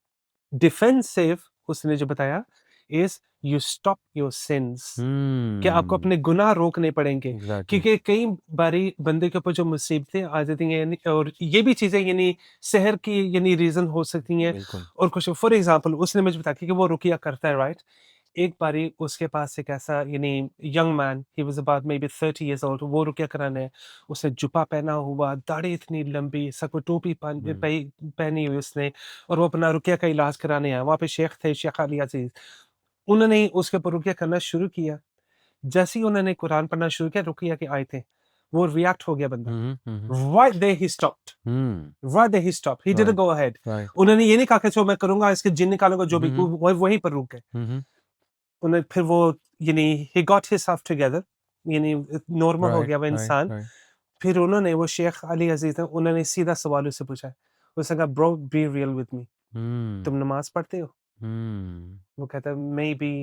डिफेंसिव उसने जो बताया is you stop your sins, कि आपको हुँ, अपने गुनाह रोकने पड़ेंगे। एग्ज़ैक्टली, क्योंकि कई बारी बंदे के ऊपर जो मुसीबतें आ जाती हैं, यानी और ये भी चीज़ें यानी सहर की यानी रीज़न हो सकती हैं, बिल्कुल। और कुछ फॉर एग्ज़ाम्पल उसने मुझे बताया कि वो रुकिया करता है, राइट? एक बारी उसके पास एक ऐसा यानी young man, he was about may be 30 years old, वो रुक़या कराने आया। उसने जुब्बा पहना हुआ, दाढ़ी इतनी लंबी, सर पे टोपी हुँ, पहनी हुई उसने, और वो अपना रुक़या का इलाज कराने आया। वहाँ पे शेख थे, शेख अली अज़ीज़। उन्होंने उसके ऊपर रुक़या करना शुरू किया। जैसे ही उन्होंने कुरान पढ़ना शुरू किया, रुक़या की आयतें, वो रिएक्ट हो गया बंदा। Hmm, hmm, hmm, right there he stopped. Hmm, right there he stopped. He didn't right, go ahead. Right. उन्होंने ये नहीं कहा कि चलो मैं करूँगा, इसके जिन निकालूँगा जो हुँ, भी, हुँ, वो वहीं पर रुक गए। हुँ, हुँ, उन्हें फिर वो यानी ही गॉट हिमसेल्फ टुगेदर, यानी नॉर्मल हो राइट, गया वो राइट, इंसान। राइट। फिर उन्होंने, वो शेख अली अज़ीज़ हैं, उन्होंने सीधा सवाल उससे पूछा। उसने कहा, bro be real with me, hmm, तुम नमाज़ पढ़ते हो? हुँ, वो कहता है, मे बी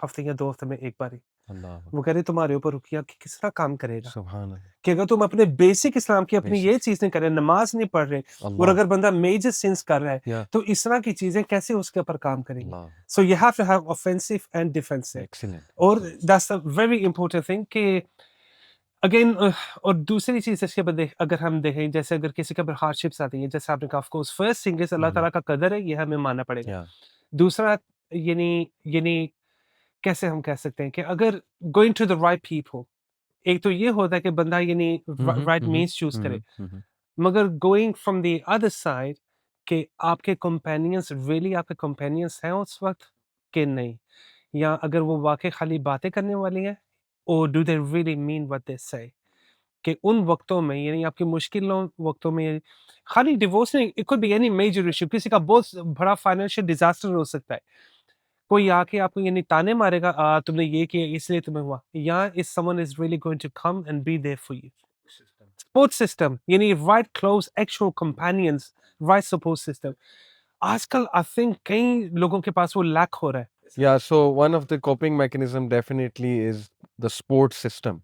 हफ्ते या 2 हफ्ते में 1 बारी। अल्लाह वो कह रहे तुम्हारे ऊपर रुकिया कि किस तरह काम करेगा? सुभान अल्लाह, कि अगर तुम अपने बेसिक इस्लाम की अपनी ये बेसिक्स चीज़ नहीं कर रहे, नमाज़ नहीं पढ़ रहे, और अल्लाह अगर बंदा मेजर सिन्स कर रहा है, या तो इस तरह की चीज़ें कैसे उसके ऊपर काम करेंगी? Allah so you have to have offensive and defensive. Excellent, और excellent. That's a very important thing कि अगेन और दूसरी चीज़ इसके बदले अगर हम देखें, जैसे अगर किसी के ऊपर हार्डशिप्स आती हैं, जैसे आपने कहा, of course first thing is hmm, Allah hmm, ताला का कदर है, ये हमें मानना पड़ेगा। या दूसरा, यानी यानी कैसे हम कह सकते हैं कि अगर going to the right people, एक तो ये होता है कि बंदा यानी hmm, hmm, right hmm, hmm, means choose hmm, करे। हुँ, हुँ, हुँ, मगर going from the other side, कि आपके कंपेनियंस रियली आपके कंपेनियंस हैं उस वक़्त कि नहीं? या अगर वो वाक़ई खाली बातें करने वाली हैं, और do they really mean what they से? कि उन वक़्तों में, यानी आपकी मुश्किलों वक़्तों में, खाली डिवोर्स नहीं, it could be any major issue, किसी का बहुत बड़ा फाइनेंशियल डिज़ास्टर हो सकता है। कोई आके आपको यानी ताने मारेगा, तुमने ये किया इसलिए तुम्हें हुआ, या is someone is really going to come and be there for you. Support system, यानी right close actual companions, right support system. आजकल आई थिंक कई लोगों के पास वो लैक हो रहा है। Yeah, so one of the coping mechanism definitely is the support system.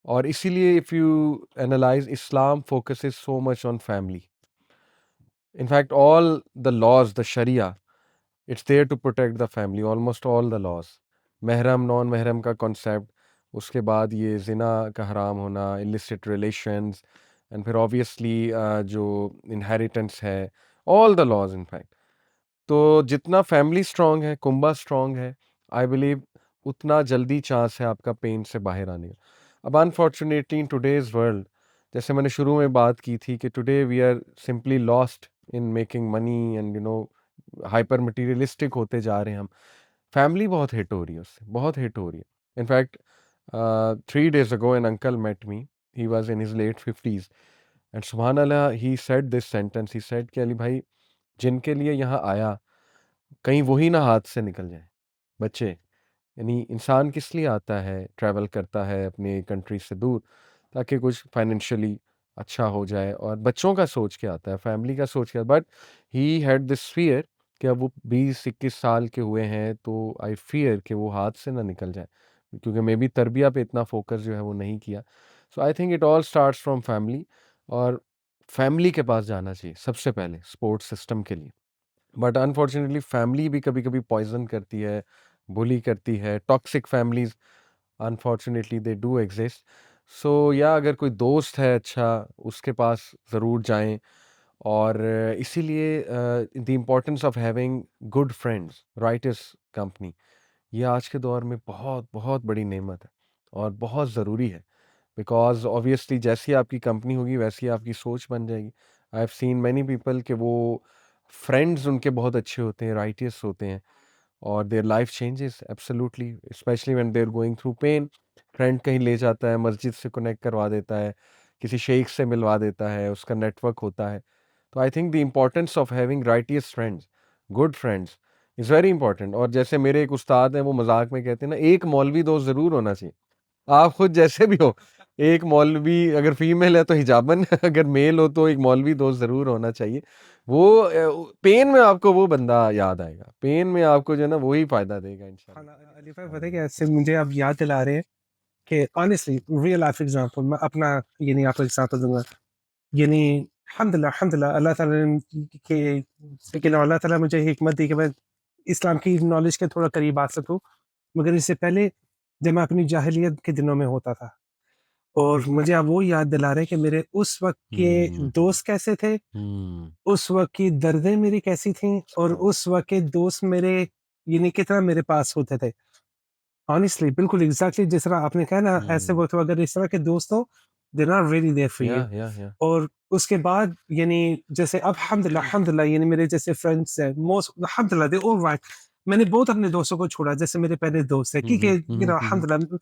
और इसीलिए if you analyze, Islam focuses so much on family. In fact, all the laws, the Sharia, it's there to protect the family. Almost all the laws. महरम non महरम का concept, उसके बाद ये ज़िना का हराम होना, illicit relations, एंड फिर ऑब्वियसली जो इनहेरिटेंस है, all the laws in fact. तो जितना फैमिली स्ट्रांग है, कुंबा स्ट्रांग है, आई बिलीव उतना जल्दी चांस है आपका पेन से बाहर आने का। अब अनफॉर्चुनेटली इन टुडेज़ वर्ल्ड, जैसे मैंने शुरू में बात की थी कि today we are simply lost in making money and hyper materialistic होते जा रहे हैं हम। फैमिली बहुत हिट हो रही है उससे, बहुत हिट हो रही है। In fact 3 days ago an uncle met me. He was in his late 50s and subhanallah he said this sentence. He said कि अली भाई, जिनके लिए यहाँ आया, कहीं वही ना हाथ से निकल जाए बच्चे। यानी इंसान किस लिए आता है, ट्रैवल करता है अपने कंट्री से दूर, ताकि कुछ फाइनेंशियली अच्छा हो जाए, और बच्चों का सोच के आता है, फैमिली का सोच के। But he had this fear कि अब वो 20-21 साल के हुए हैं, तो आई फियर कि वो हाथ से ना निकल जाए, क्योंकि मे बी तरबिया पे इतना फोकस जो है वो नहीं किया। So I think it all starts from family, और फैमिली के पास जाना चाहिए सबसे पहले सपोर्ट सिस्टम के लिए। बट अनफॉर्चुनेटली फैमिली भी कभी-कभी पॉइज़न करती है, बुली करती है, toxic families unfortunately they do exist. So या अगर कोई दोस्त है अच्छा, उसके पास ज़रूर जाएँ। और इसीलिए the importance of having good friends, writers company, ये आज के दौर में बहुत, बहुत बड़ी नेमत है और बहुत ज़रूरी है। बिकॉज़ ऑब्वियसली जैसी आपकी कंपनी होगी, वैसी आपकी सोच बन जाएगी। आई हैव सीन मैनी पीपल कि वो फ्रेंड्स उनके बहुत अच्छे होते हैं, राइटियस होते हैं, और their life changes absolutely, specially when they are going through pain. Friend कहीं ले जाता है, मस्जिद से कनेक्ट करवा देता है, किसी शेख से मिलवा देता है, उसका नेटवर्क होता है। तो I think the importance of having righteous friends, good friends, is very important. और जैसे मेरे एक उस्ताद हैं, वो मजाक में कहते हैं ना, एक मौलवी दोस्त ज़रूर होना चाहिए। आप खुद जैसे भी हो, एक मौलवी अगर फीमेल है तो हिजाबन, अगर मेल हो तो एक मौलवी दोस्त ज़रूर होना चाहिए। वो पेन में आपको वो बंदा याद आएगा, पेन में आपको जो है ना वही फ़ायदा देगा हाँ, इंशाल्लाह। अली भाई हाँ पता है जी। क्या, इससे मुझे अब याद दिला रहे हैं कि ऑनेस्टली रियल लाइफ एग्जांपल, मैं अपना यानी आपको एग्जांपल दूंगा। यानी अल्हम्दुलिल्लाह अल्लाह ताला के, लेकिन अल्लाह ताला मुझे हिकमत दी कि मैं इस्लाम की नॉलेज के थोड़ा करीब आ सकूं। मगर इससे पहले, जब मैं अपनी जाहिलियत के दिनों में होता था, और मुझे अब वो याद दिला रहे हैं कि मेरे उस वक्त के हुँ, दोस्त कैसे थे, हुँ, उस वक्त की दर्दें मेरी कैसी थीं, और सुभान उस वक्त के दोस्त मेरे यानी कितना मेरे पास होते थे। ऑनेस्टली बिल्कुल एग्ज़ैक्टली जिस तरह आपने कहा ना, ऐसे हुँ। वक़्त अगर इस तरह के दोस्त हो, they are not really there for you. Yeah. और उसके बाद यानी जैसे अब अल्हम्दुलिल्लाह अल्हम्दुलिल्लाह यानी मेरे जैसे फ्रेंड्स हैं, मोस्ट अल्हम्दुलिल्लाह दे ऑल राइट। मैंने बहुत अपने दोस्तों को छोड़ा, जैसे मेरे पहले दोस्त हैं, हुँ, क्योंकि हुँ। हुँ, हुँ, हुँ, हुँ। अल्हम्दुलिल्लाह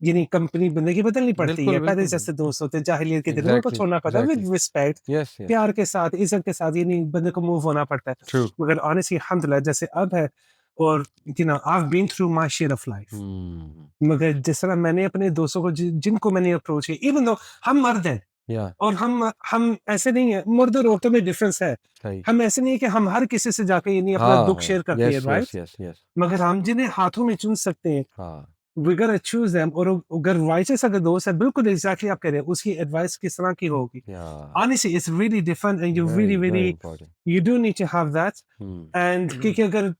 यानी कंपनी ज़िंदगी बदलनी पड़ती बिल्कुल, है। पहले बिल्कुल, जैसे बिल्कुल। दोस्त होते हैं जाहिलियत के दिनों में, उनको एग्ज़ैक्टली, छोड़ना पड़ता है exactly. With respect, yes, yes. प्यार के साथ, इज़्ज़त के साथ, यानी बंदे को मूव होना पड़ता है। ट्रू। मगर ऑनेस्टली अल्हम्दुलिल्लाह जैसे अब है, और I have been through my share of life. हुँ। मगर जिस तरह मैंने अपने दोस्तों को जिनको मैंने अप्रोच किया, इवन दो हम मर्द हैं, या और हम ऐसे नहीं है, मर्द और औरतों में डिफरेंस है। सही। हम ऐसे नहीं है कि हम हर किसी से जाके ये नहीं अपना हाँ, दुख हाँ। शेयर करते हैं, yes, right? Yes, yes, yes. मगर हम जिन्हें हाथों में चूम सकते हैं, हाँ। We gotta choose them. और अगर राइचस अगर दोस्त है, बिल्कुल एग्ज़ैक्टली आप कह रहे हैं, उसकी एडवाइस किस तरह की होगी? या Honestly, it's really different and you very, really, very really important. you do need to have that। Hmm. And क्योंकि अगर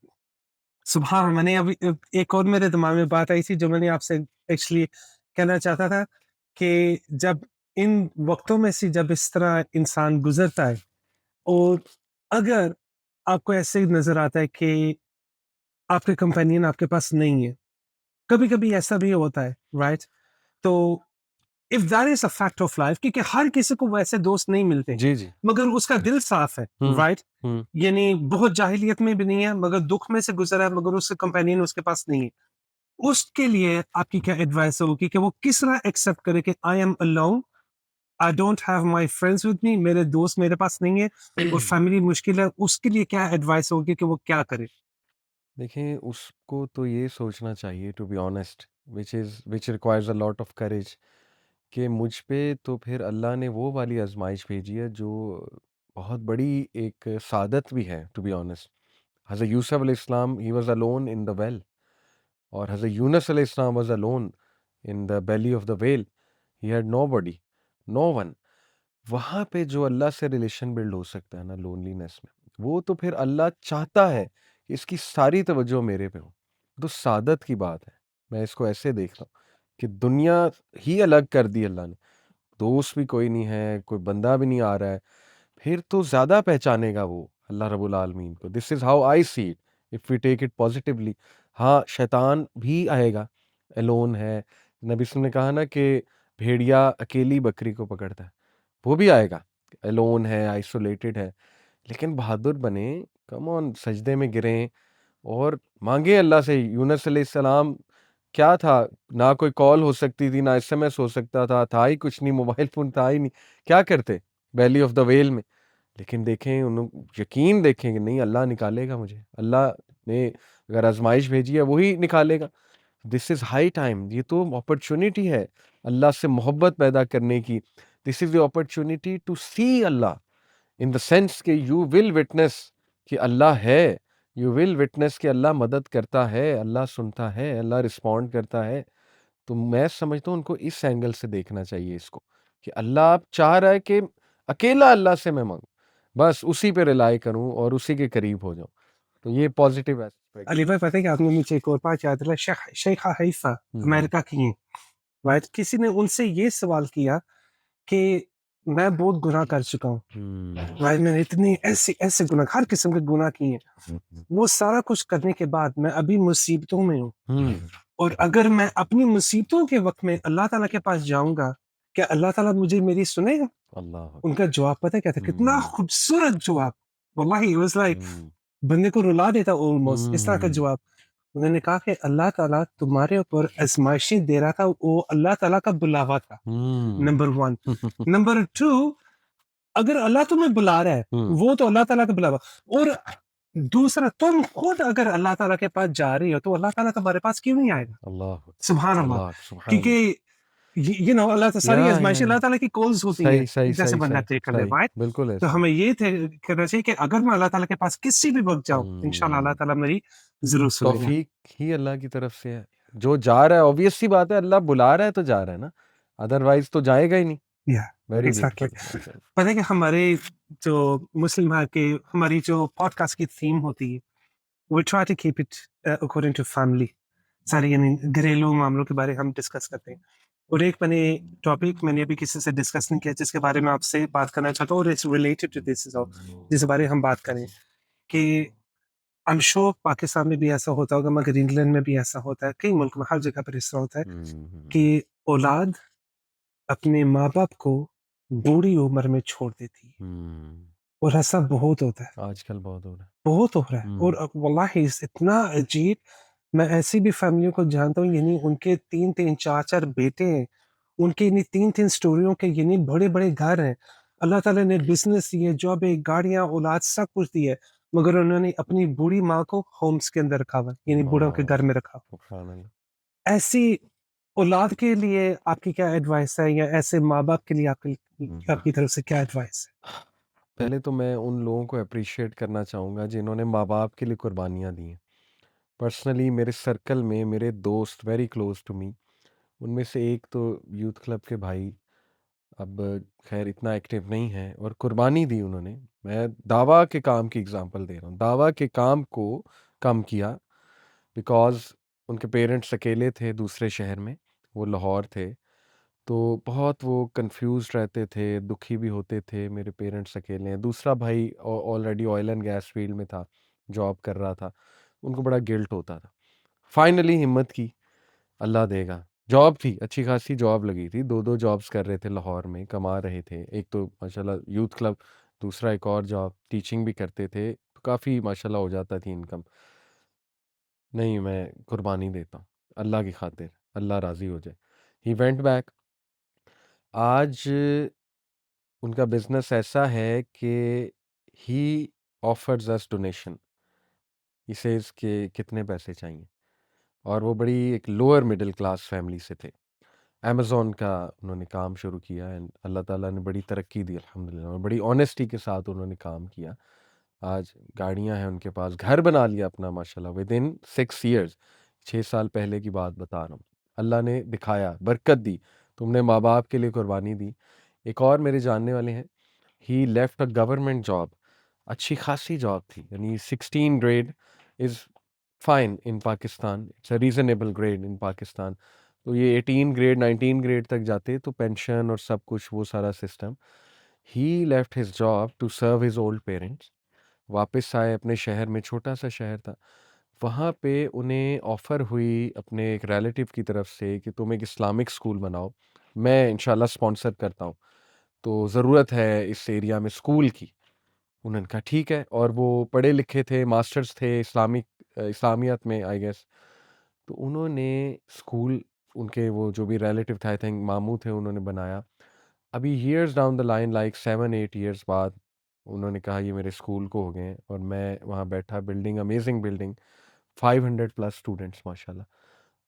सुबह मैंने अभी एक और मेरे दिमाग में बात आई थी जो मैंने आपसे एक्चुअली कहना चाहता था, कि जब इन वक्तों में से जब इस तरह इंसान गुजरता है, और अगर आपको ऐसे नजर आता है कि आपके कंपेनियन आपके पास नहीं है, कभी कभी ऐसा भी होता है, राइट? तो if that is a fact of life, क्योंकि हर किसी को वैसे दोस्त नहीं मिलते, जी, जी। मगर उसका दिल साफ है, हुँ, राइट? हुँ। यानी बहुत जाहिलियत में भी नहीं है, मगर दुख में से गुजरा है, मगर उसके कंपेनियन उसके पास नहीं है। उसके लिए आपकी क्या एडवाइस होगी कि वो किस तरह एक्सेप्ट करे कि I am alone, I don't have my friends with me, मेरे दोस्त मेरे पास नहीं है, और फैमिली मुश्किल है, उसके लिए क्या एडवाइस होगी कि वो क्या करे? देखिए, उसको तो ये सोचना चाहिए to be honest which requires a lot of courage कि मुझ पे तो फिर अल्लाह ने वो वाली आज़माइश भेजी है जो बहुत बड़ी एक सादत भी है टू बी ऑनेस्ट। हज़रत यूसुफ अलैहिस्सलाम he was alone in the well और हज़रत यूनुस अलैहिस्सलाम was alone in the belly of the whale. He had nobody, no one. वहाँ पे जो अल्लाह से रिलेशन बिल्ड हो सकता है ना लोनलीनेस में, वो तो फिर अल्लाह चाहता है कि इसकी सारी तवज्जो मेरे पे हो। तो सादत की बात है। मैं इसको ऐसे देखता हूँ कि दुनिया ही अलग कर दी अल्लाह ने। दोस्त भी कोई नहीं है, कोई बंदा भी नहीं आ रहा है, फिर तो ज़्यादा पहचानेगा वो अल्लाह रब्बुल आलमीन को। This is how I see it if we take it positively. हाँ, शैतान भी आएगा, एलोन है। नबी वसल्लम ने कहा ना कि भेड़िया अकेली बकरी को पकड़ता है, वो भी आएगा, एलोन है, आइसोलेटेड है। लेकिन बहादुर बने, कम ऑन सजदे में गिरें और माँगे अल्लाह से। यूनुस अलैहिस्सलाम क्या था? ना कोई कॉल हो सकती थी, ना एसएमएस हो सकता था ही कुछ नहीं, मोबाइल फ़ोन था ही नहीं। क्या करते? वैली ऑफ द व्हेल में। लेकिन देखें यकीन देखें कि नहीं अल्लाह निकालेगा मुझे। अल्लाह ने अगर आज़माइश भेजी है वही निकालेगा। दिस इज़ हाई टाइम, ये तो अपॉर्च्युनिटी है अल्लाह से मोहब्बत पैदा करने की। This is the opportunity to see Allah in the sense कि यू विल विटनेस कि अल्लाह है। यू विल विटनेस कि अल्लाह मदद करता है, अल्लाह सुनता है, अल्लाह रिस्पॉन्ड करता है। तो मैं समझता हूँ उनको इस एंगल से देखना चाहिए इसको कि अल्लाह अब चाह रहा है कि अकेला अल्लाह से मैं मांगूं, बस उसी पे रिलाई करूं और उसी के करीब हो जाऊं। तो ये पॉजिटिव एस्पेक्ट। अली भाई, पता है कि आपने मुझे एक और बात याद दिलाई, शेख हाइफा हम्म। अमेरिका की हैं, राइट? किसी ने उनसे ये सवाल किया कि मैं बहुत गुनाह कर चुका हूँ, हम्म। राइट? मैंने इतने ऐसे ऐसे गुनाह, हर किस्म के गुनाह किए हैं, हम्म। वो सारा कुछ करने के बाद मैं अभी मुसीबतों में हूँ, हम्म। और अगर मैं अपनी मुसीबतों के वक्त में अल्लाह ताला के पास जाऊंगा, क्या अल्लाह ताला मुझे मेरी सुनेगा? अल्लाह। उनका जवाब पता है क्या था? कितना हम्म। खूबसूरत जवाब! वल्लाही इट वाज लाइक हम्म। बंदे को रुला देता ऑलमोस्ट, इस तरह का हम्म। जवाब। उन्होंने कहा कि अल्लाह ताला तुम्हारे ऊपर आज़माइशें दे रहा था, वो अल्लाह ताला का बुलावा था, हम्म। नंबर 1। नंबर 2, अगर अल्लाह तुम्हें बुला रहा है, हम्म। वो तो अल्लाह ताला का बुलावा। और दूसरा, तुम खुद अगर अल्लाह ताला के पास जा रही हो, तो अल्लाह ताला तुम्हारे पास क्यों नहीं आएगा? अल्लाह। सुभान अल्लाह! अल्लाह सुभान क्योंकि अल्लाह। अल्लाह तो सारी या आज़माइशें अल्लाह ताला की कॉल्स होती हैं, सही सही जैसे सही बंदा सही तय कर ले, सही राइट? बिल्कुल तो ऐसा। हमें ये तय करना चाहिए कि अगर मैं अल्लाह ताला के पास किसी भी वक़्त जाऊँ, इंशाअल्लाह अल्लाह हम्म। ताला मेरी ज़रूर सुनेगा। तौफीक ही अल्लाह की तरफ से है। जो जा रहा है ऑब्वियस सी बात है अल्लाह बुला रहा है तो जा रहा है ना, अदरवाइज़ तो जाएगा ही नहीं। या वेरी एग्ज़ैक्टली। ब्यूटीफुल माशाल्लाह। पता है कि हमारे जो मुस्लिम है कि हमारी जो पॉडकास्ट की थीम होती है, we try to keep it according to family. सारे यानी घरेलू मामलों के बारे हम डिस्कस करते हैं। और एक मैंने अभी किसी से डिस्कस नहीं किया, जिसके बारे में आपसे बात करना चाहता हूँ, और इट्स रिलेटेड टू दिस, जिस बारे हम बात करें कि आई एम श्योर पाकिस्तान में भी ऐसा होता होगा, मगर इंग्लैंड में भी ऐसा होता है, कई मुल्क में, हर जगह पर ऐसा होता है हम्म। कि औलाद अपने माँ बाप को बूढ़ी उम्र में छोड़ देती है। हम्म। और ऐसा बहुत होता है, आजकल बहुत हो रहा है। बहुत हो रहा है। और हम्म। वल्लाहि इतना अजीब, मैं ऐसी भी फैमिलियों को जानता हूँ, यानी उनके तीन तीन चार चार बेटे हैं, उनके यानी तीन तीन स्टोरियों के यानी बड़े बड़े घर हैं। अल्लाह ताला ने बिजनेस दिए, जॉब है, गाड़ियां, औलाद, सब कुछ दिया है, मगर उन्होंने अपनी बूढ़ी माँ को होम्स के अंदर रखा हुआ है, यानी बूढ़ों के घर हाँ, में रखा। सुभान अल्लाह। ऐसी औलाद के लिए आपकी क्या एडवाइस है, या ऐसे माँ बाप के लिए आपकी हम्म। आपकी तरफ से क्या एडवाइस पहले तो मैं उन लोगों को अप्रिशिएट करना चाहूँगा जिन्होंने माँ बाप के लिए कुर्बानियाँ दी हैं। पर्सनली मेरे सर्कल में मेरे दोस्त वेरी क्लोज टू मी, उनमें से एक तो यूथ क्लब के भाई अब खैर इतना एक्टिव नहीं है और कुर्बानी दी उन्होंने। मैं दावा के काम की एग्जांपल दे रहा हूँ, दावा के काम को कम किया बिकॉज़ उनके पेरेंट्स अकेले थे दूसरे शहर में, वो लाहौर थे। तो बहुत वो कंफ्यूज रहते थे, दुखी भी होते थे, मेरे पेरेंट्स अकेले हैं। दूसरा भाई already oil and gas field में था, जॉब कर रहा था, उनको बड़ा गिल्ट होता था। फाइनली हिम्मत की, अल्लाह देगा। जॉब थी, अच्छी खासी जॉब लगी थी, दो दो जॉब्स कर रहे थे लाहौर में, कमा रहे थे। एक तो माशाल्लाह यूथ क्लब, दूसरा एक और जॉब, टीचिंग भी करते थे, तो काफ़ी माशाल्लाह हो जाता थी इनकम। नहीं, मैं कुर्बानी देता हूँ अल्लाह की खातिर, अल्लाह राज़ी हो जाए। He went back. आज उनका बिजनेस ऐसा है कि he offers us donation. He says कि कितने पैसे चाहिए, और वो बड़ी एक लोअर मिडिल क्लास फैमिली से थे। अमेज़न का उन्होंने काम शुरू किया एंड अल्लाह ताला ने बड़ी तरक्की दी अल्हम्दुलिल्लाह, और बड़ी ऑनेस्टी के साथ उन्होंने काम किया। आज गाड़ियां हैं उनके पास, घर बना लिया अपना माशाल्लाह विद इन 6 ईयर्स। 6 साल पहले की बात बता रहा हूँ। अल्लाह ने दिखाया, बरकत दी, तुमने माँ बाप के लिए कुर्बानी दी। एक और मेरे जानने वाले हैं, ही लेफ्ट अ गवर्नमेंट जॉब, अच्छी खासी जॉब थी, यानी 16 grade is fine in Pakistan, it's a reasonable grade इन पाकिस्तान। तो ये 18 ग्रेड 19 ग्रेड तक जाते तो पेंशन और सब कुछ वो सारा system. He left his job to serve his old parents, वापस आए अपने शहर में, छोटा सा शहर था। वहाँ पे उन्हें ऑफ़र हुई अपने एक रिलेटिव की तरफ से कि तुम एक इस्लामिक स्कूल बनाओ, मैं इंशाल्लाह स्पॉन्सर करता हूँ, तो ज़रूरत है इस एरिया में स्कूल की। उन्होंने कहा ठीक है, और वो पढ़े लिखे थे, मास्टर्स थे इस्लामियत में आई गेस। तो उन्होंने स्कूल, उनके वो जो भी रिलेटिव थे, आई थिंक मामू थे, उन्होंने बनाया। अभी years down the line, like 7-8 years बाद, उन्होंने कहा ये मेरे स्कूल को हो गए हैं, और मैं वहाँ बैठा, building amazing building, 500 plus students माशाल्लाह।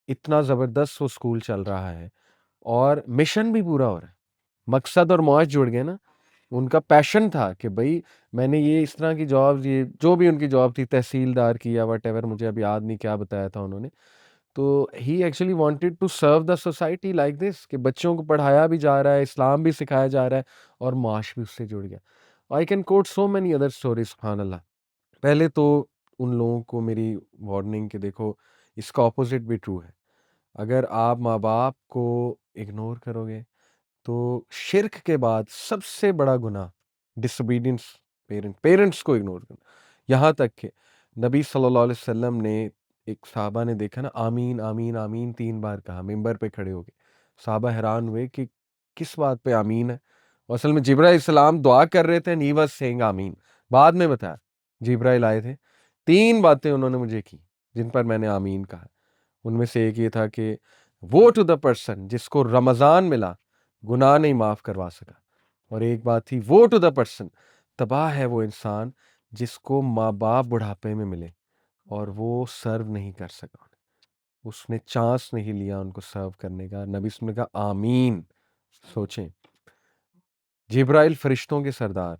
इतना ज़बरदस्त वो स्कूल चल रहा है, और मिशन भी पूरा हो रहा है। मकसद और मौज जुड़ गए ना। उनका पैशन था कि भाई मैंने ये इस तरह की जॉब, ये जो भी उनकी जॉब थी, तहसीलदार की या वट, मुझे अब याद नहीं क्या बताया था उन्होंने। तो he actually wanted to serve the society like this, कि बच्चों को पढ़ाया भी जा रहा है, इस्लाम भी सिखाया जा रहा है, और माश भी उससे जुड़ गया। I can coat so many other stories, सुभान अल्लाह। पहले तो उन लोगों को मेरी वार्निंग, कि देखो इसका ऑपोजिट भी ट्रू है। अगर आप माँ बाप को इग्नोर करोगे, तो शिर्क के बाद सबसे बड़ा गुनाह डिसोबीडियंस, पेरेंट्स को इग्नोर करना। यहाँ तक कि नबी सल्लल्लाहु अलैहि वसल्लम ने, एक साहबा ने देखा ना, आमीन आमीन आमीन 3 बार कहा मिंबर पे खड़े होके। साहबा हैरान हुए कि किस बात पे आमीन है। और असल में जिब्राइल इस्लाम दुआ कर रहे थे, नी वाज सेइंग आमीन। बाद में बताया जिब्राइल आए थे, 3 बातें उन्होंने मुझे की जिन पर मैंने आमीन कहा। उनमें से एक ये था कि वो टू द पर्सन जिसको रमज़ान मिला, गुनाह नहीं माफ़ करवा सका। और एक बात थी, वो टू द पर्सन, तबाह है वो इंसान जिसको माँ बाप बुढ़ापे में मिले और वो सर्व नहीं कर सका, उसने चांस नहीं लिया उनको सर्व करने का। नबी ने कहा आमीन। सोचें, जिब्राइल फरिश्तों के सरदार,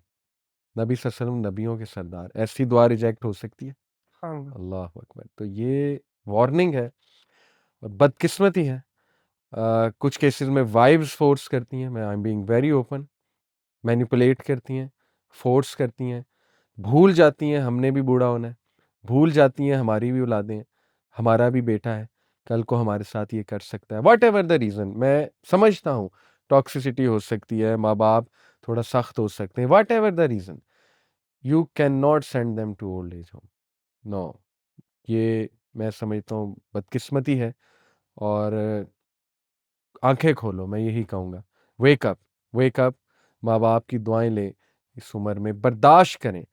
नबी सल्लल्लाहु अलैहि वसल्लम नबियों के सरदार, ऐसी दुआ रिजेक्ट हो सकती है? है? अल्लाह अकबर। तो ये वार्निंग है, और बदकिस्मती है। कुछ केसेस में वाइव्स फोर्स करती हैं, मैं I am being very open, manipulate करती हैं, फोर्स करती हैं, भूल जाती हैं हमने भी बूढ़ा होना है, भूल जाती हैं हमारी भी औलादें हैं, हमारा भी बेटा है, कल को हमारे साथ ये कर सकता है। वट एवर द रीज़न, मैं समझता हूँ टॉक्सिसिटी हो सकती है, माँ बाप थोड़ा सख्त हो सकते हैं, whatever the reason, you can not send them to old age home. No, ये मैं समझता हूँ बदकिस्मती है। और आंखें खोलो, मैं यही कहूँगा। Wake up, wake up. माँ बाप की दुआएं लें, इस उम्र में बर्दाश्त करें।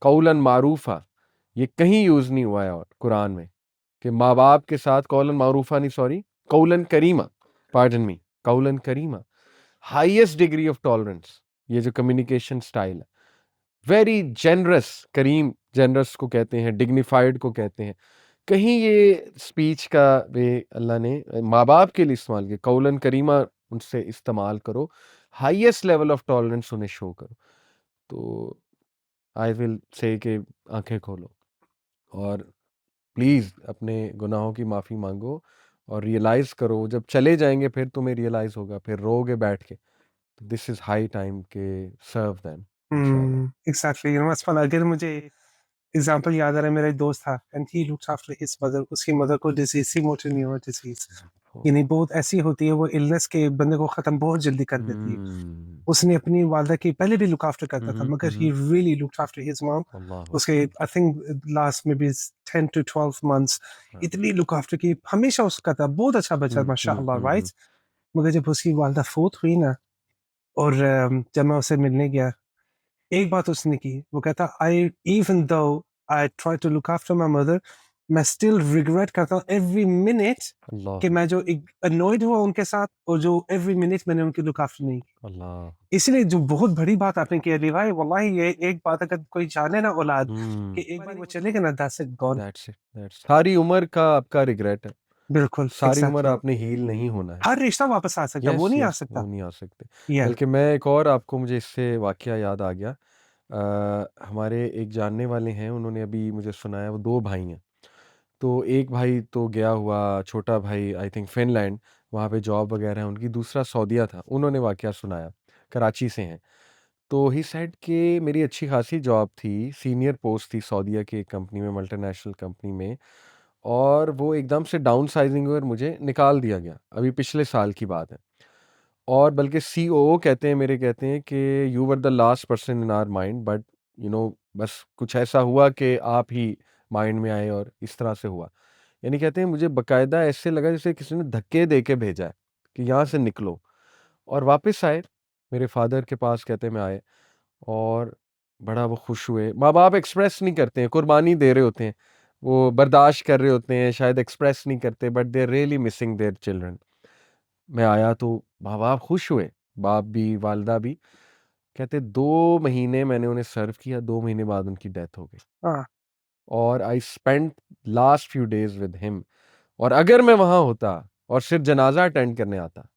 कौलन मारूफा, ये कहीं यूज़ नहीं हुआ है और कुरान में कि माँ बाप के साथ कौलन मारूफा नहीं, सॉरी, कौलन करीमा, पार्डन मी, कौलन करीमा। हाईएस्ट डिग्री ऑफ टॉलरेंस, ये जो कम्युनिकेशन स्टाइल है, वेरी जेनरस। करीम जेनरस को कहते हैं, डिग्निफाइड को कहते हैं। कहीं ये स्पीच का वे अल्लाह ने माँ बाप के लिए इस्तेमाल किया, कौलन करीमा उनसे इस्तेमाल करो, हाईएस्ट लेवल ऑफ टॉलरेंस उन्हें शो करो। तो आई विल से कि आंखें खोलो और प्लीज़ अपने गुनाहों की माफ़ी मांगो और रियलाइज़ करो। जब चले जाएंगे फिर तुम्हें रियलाइज़ होगा, फिर रोगे बैठ के। दिस इज़ हाई टाइम के सर्व देम इंशाल्लाह। Exactly, you know it's fun. अगर मुझे एग्जांपल याद आ रहा है, मेरा एक दोस्त था and he looks after his mother. उसकी मदर को डिजीज सी, मोटर न्यूरल डिजीज, यानी बहुत ऐसी होती है, वो इलनेस के बंदे को खत्म बहुत जल्दी कर देती है। हम्म। उसने अपनी वालदा की पहले भी लुक आफ्टर करता था, मगर he hmm. Really looked after his mom. अल्लाह उसके अकबर। आई थिंक लास्ट में भी 10 to 12 मंथ्स हाँ। इतनी लुक आफ्टर की, हमेशा उसका था, बहुत अच्छा बच्चा माशाल्लाह, राइट। मगर जब उसकी वालदा फोत हुई ना, और जब मैं उसे मिलने गया, एक बात उसने की, वो कहता, I even though I try to look after my mother, मैं स्टिल रिग्रेट करता हूँ एवरी मिनट अल्लाह कि मैं अकबर। जो अनोयड हुआ उनके साथ, और जो एवरी मिनट मैंने उनकी लुक आफ्टर नहीं की। अल्लाह। इसलिए जो बहुत बड़ी बात आपने की अली भाई, वल्लाही ये एक बात अगर कोई जाने ना औलाद, हम्म। कि एक बार वो चले गए ना, that's it, gone. That's it, that's सारी उम्र का आपका रिग्रेट है। बिल्कुल, सारी उम्र एग्जैक्टली। आपने हील नहीं होना है। हर रिश्ता वापस आ सकता है, वो यस नहीं आ यस, सकता। वो नहीं आ सकते। या बल्कि मैं एक और आपको, मुझे इससे वाकया याद आ गया। हमारे एक जानने वाले हैं, उन्होंने अभी मुझे सुनाया, वो दो भाई हैं। तो एक भाई तो गया हुआ, छोटा भाई आई थिंक फिनलैंड, वहाँ पे जॉब वगैरह है उनकी। दूसरा सऊदीया था। उन्होंने वाकया सुनाया, कराची से हैं। तो ही सेड कि मेरी अच्छी खासी जॉब थी, सीनियर पोस्ट थी सऊदीया की एक कंपनी में, मल्टीनेशनल कंपनी में। और वो एकदम से डाउन साइजिंग हुई और मुझे निकाल दिया गया, अभी पिछले साल की बात है। और बल्कि सीओओ कहते हैं मेरे, कहते हैं कि you were the last person in our mind, but बस कुछ ऐसा हुआ कि आप ही माइंड में आए और इस तरह से हुआ। यानी कहते हैं मुझे बकायदा ऐसे लगा जैसे किसी ने धक्के दे के भेजा है कि यहाँ से निकलो। और वापस आए मेरे फादर के पास, कहते मैं आए और बड़ा वो खुश हुए। माँ बाप एक्सप्रेस नहीं करते हैं, कुर्बानी दे रहे होते हैं, वो बर्दाश्त कर रहे होते हैं, शायद एक्सप्रेस नहीं करते, but they are really missing their children. मैं आया तो माँ बाप खुश हुए, बाप भी वालदा भी। कहते 2 महीने मैंने उन्हें सर्व किया, 2 महीने बाद उनकी डेथ हो गई। हाँ, और I spent last few days with him. और अगर मैं वहाँ होता और सिर्फ जनाजा अटेंड करने आता,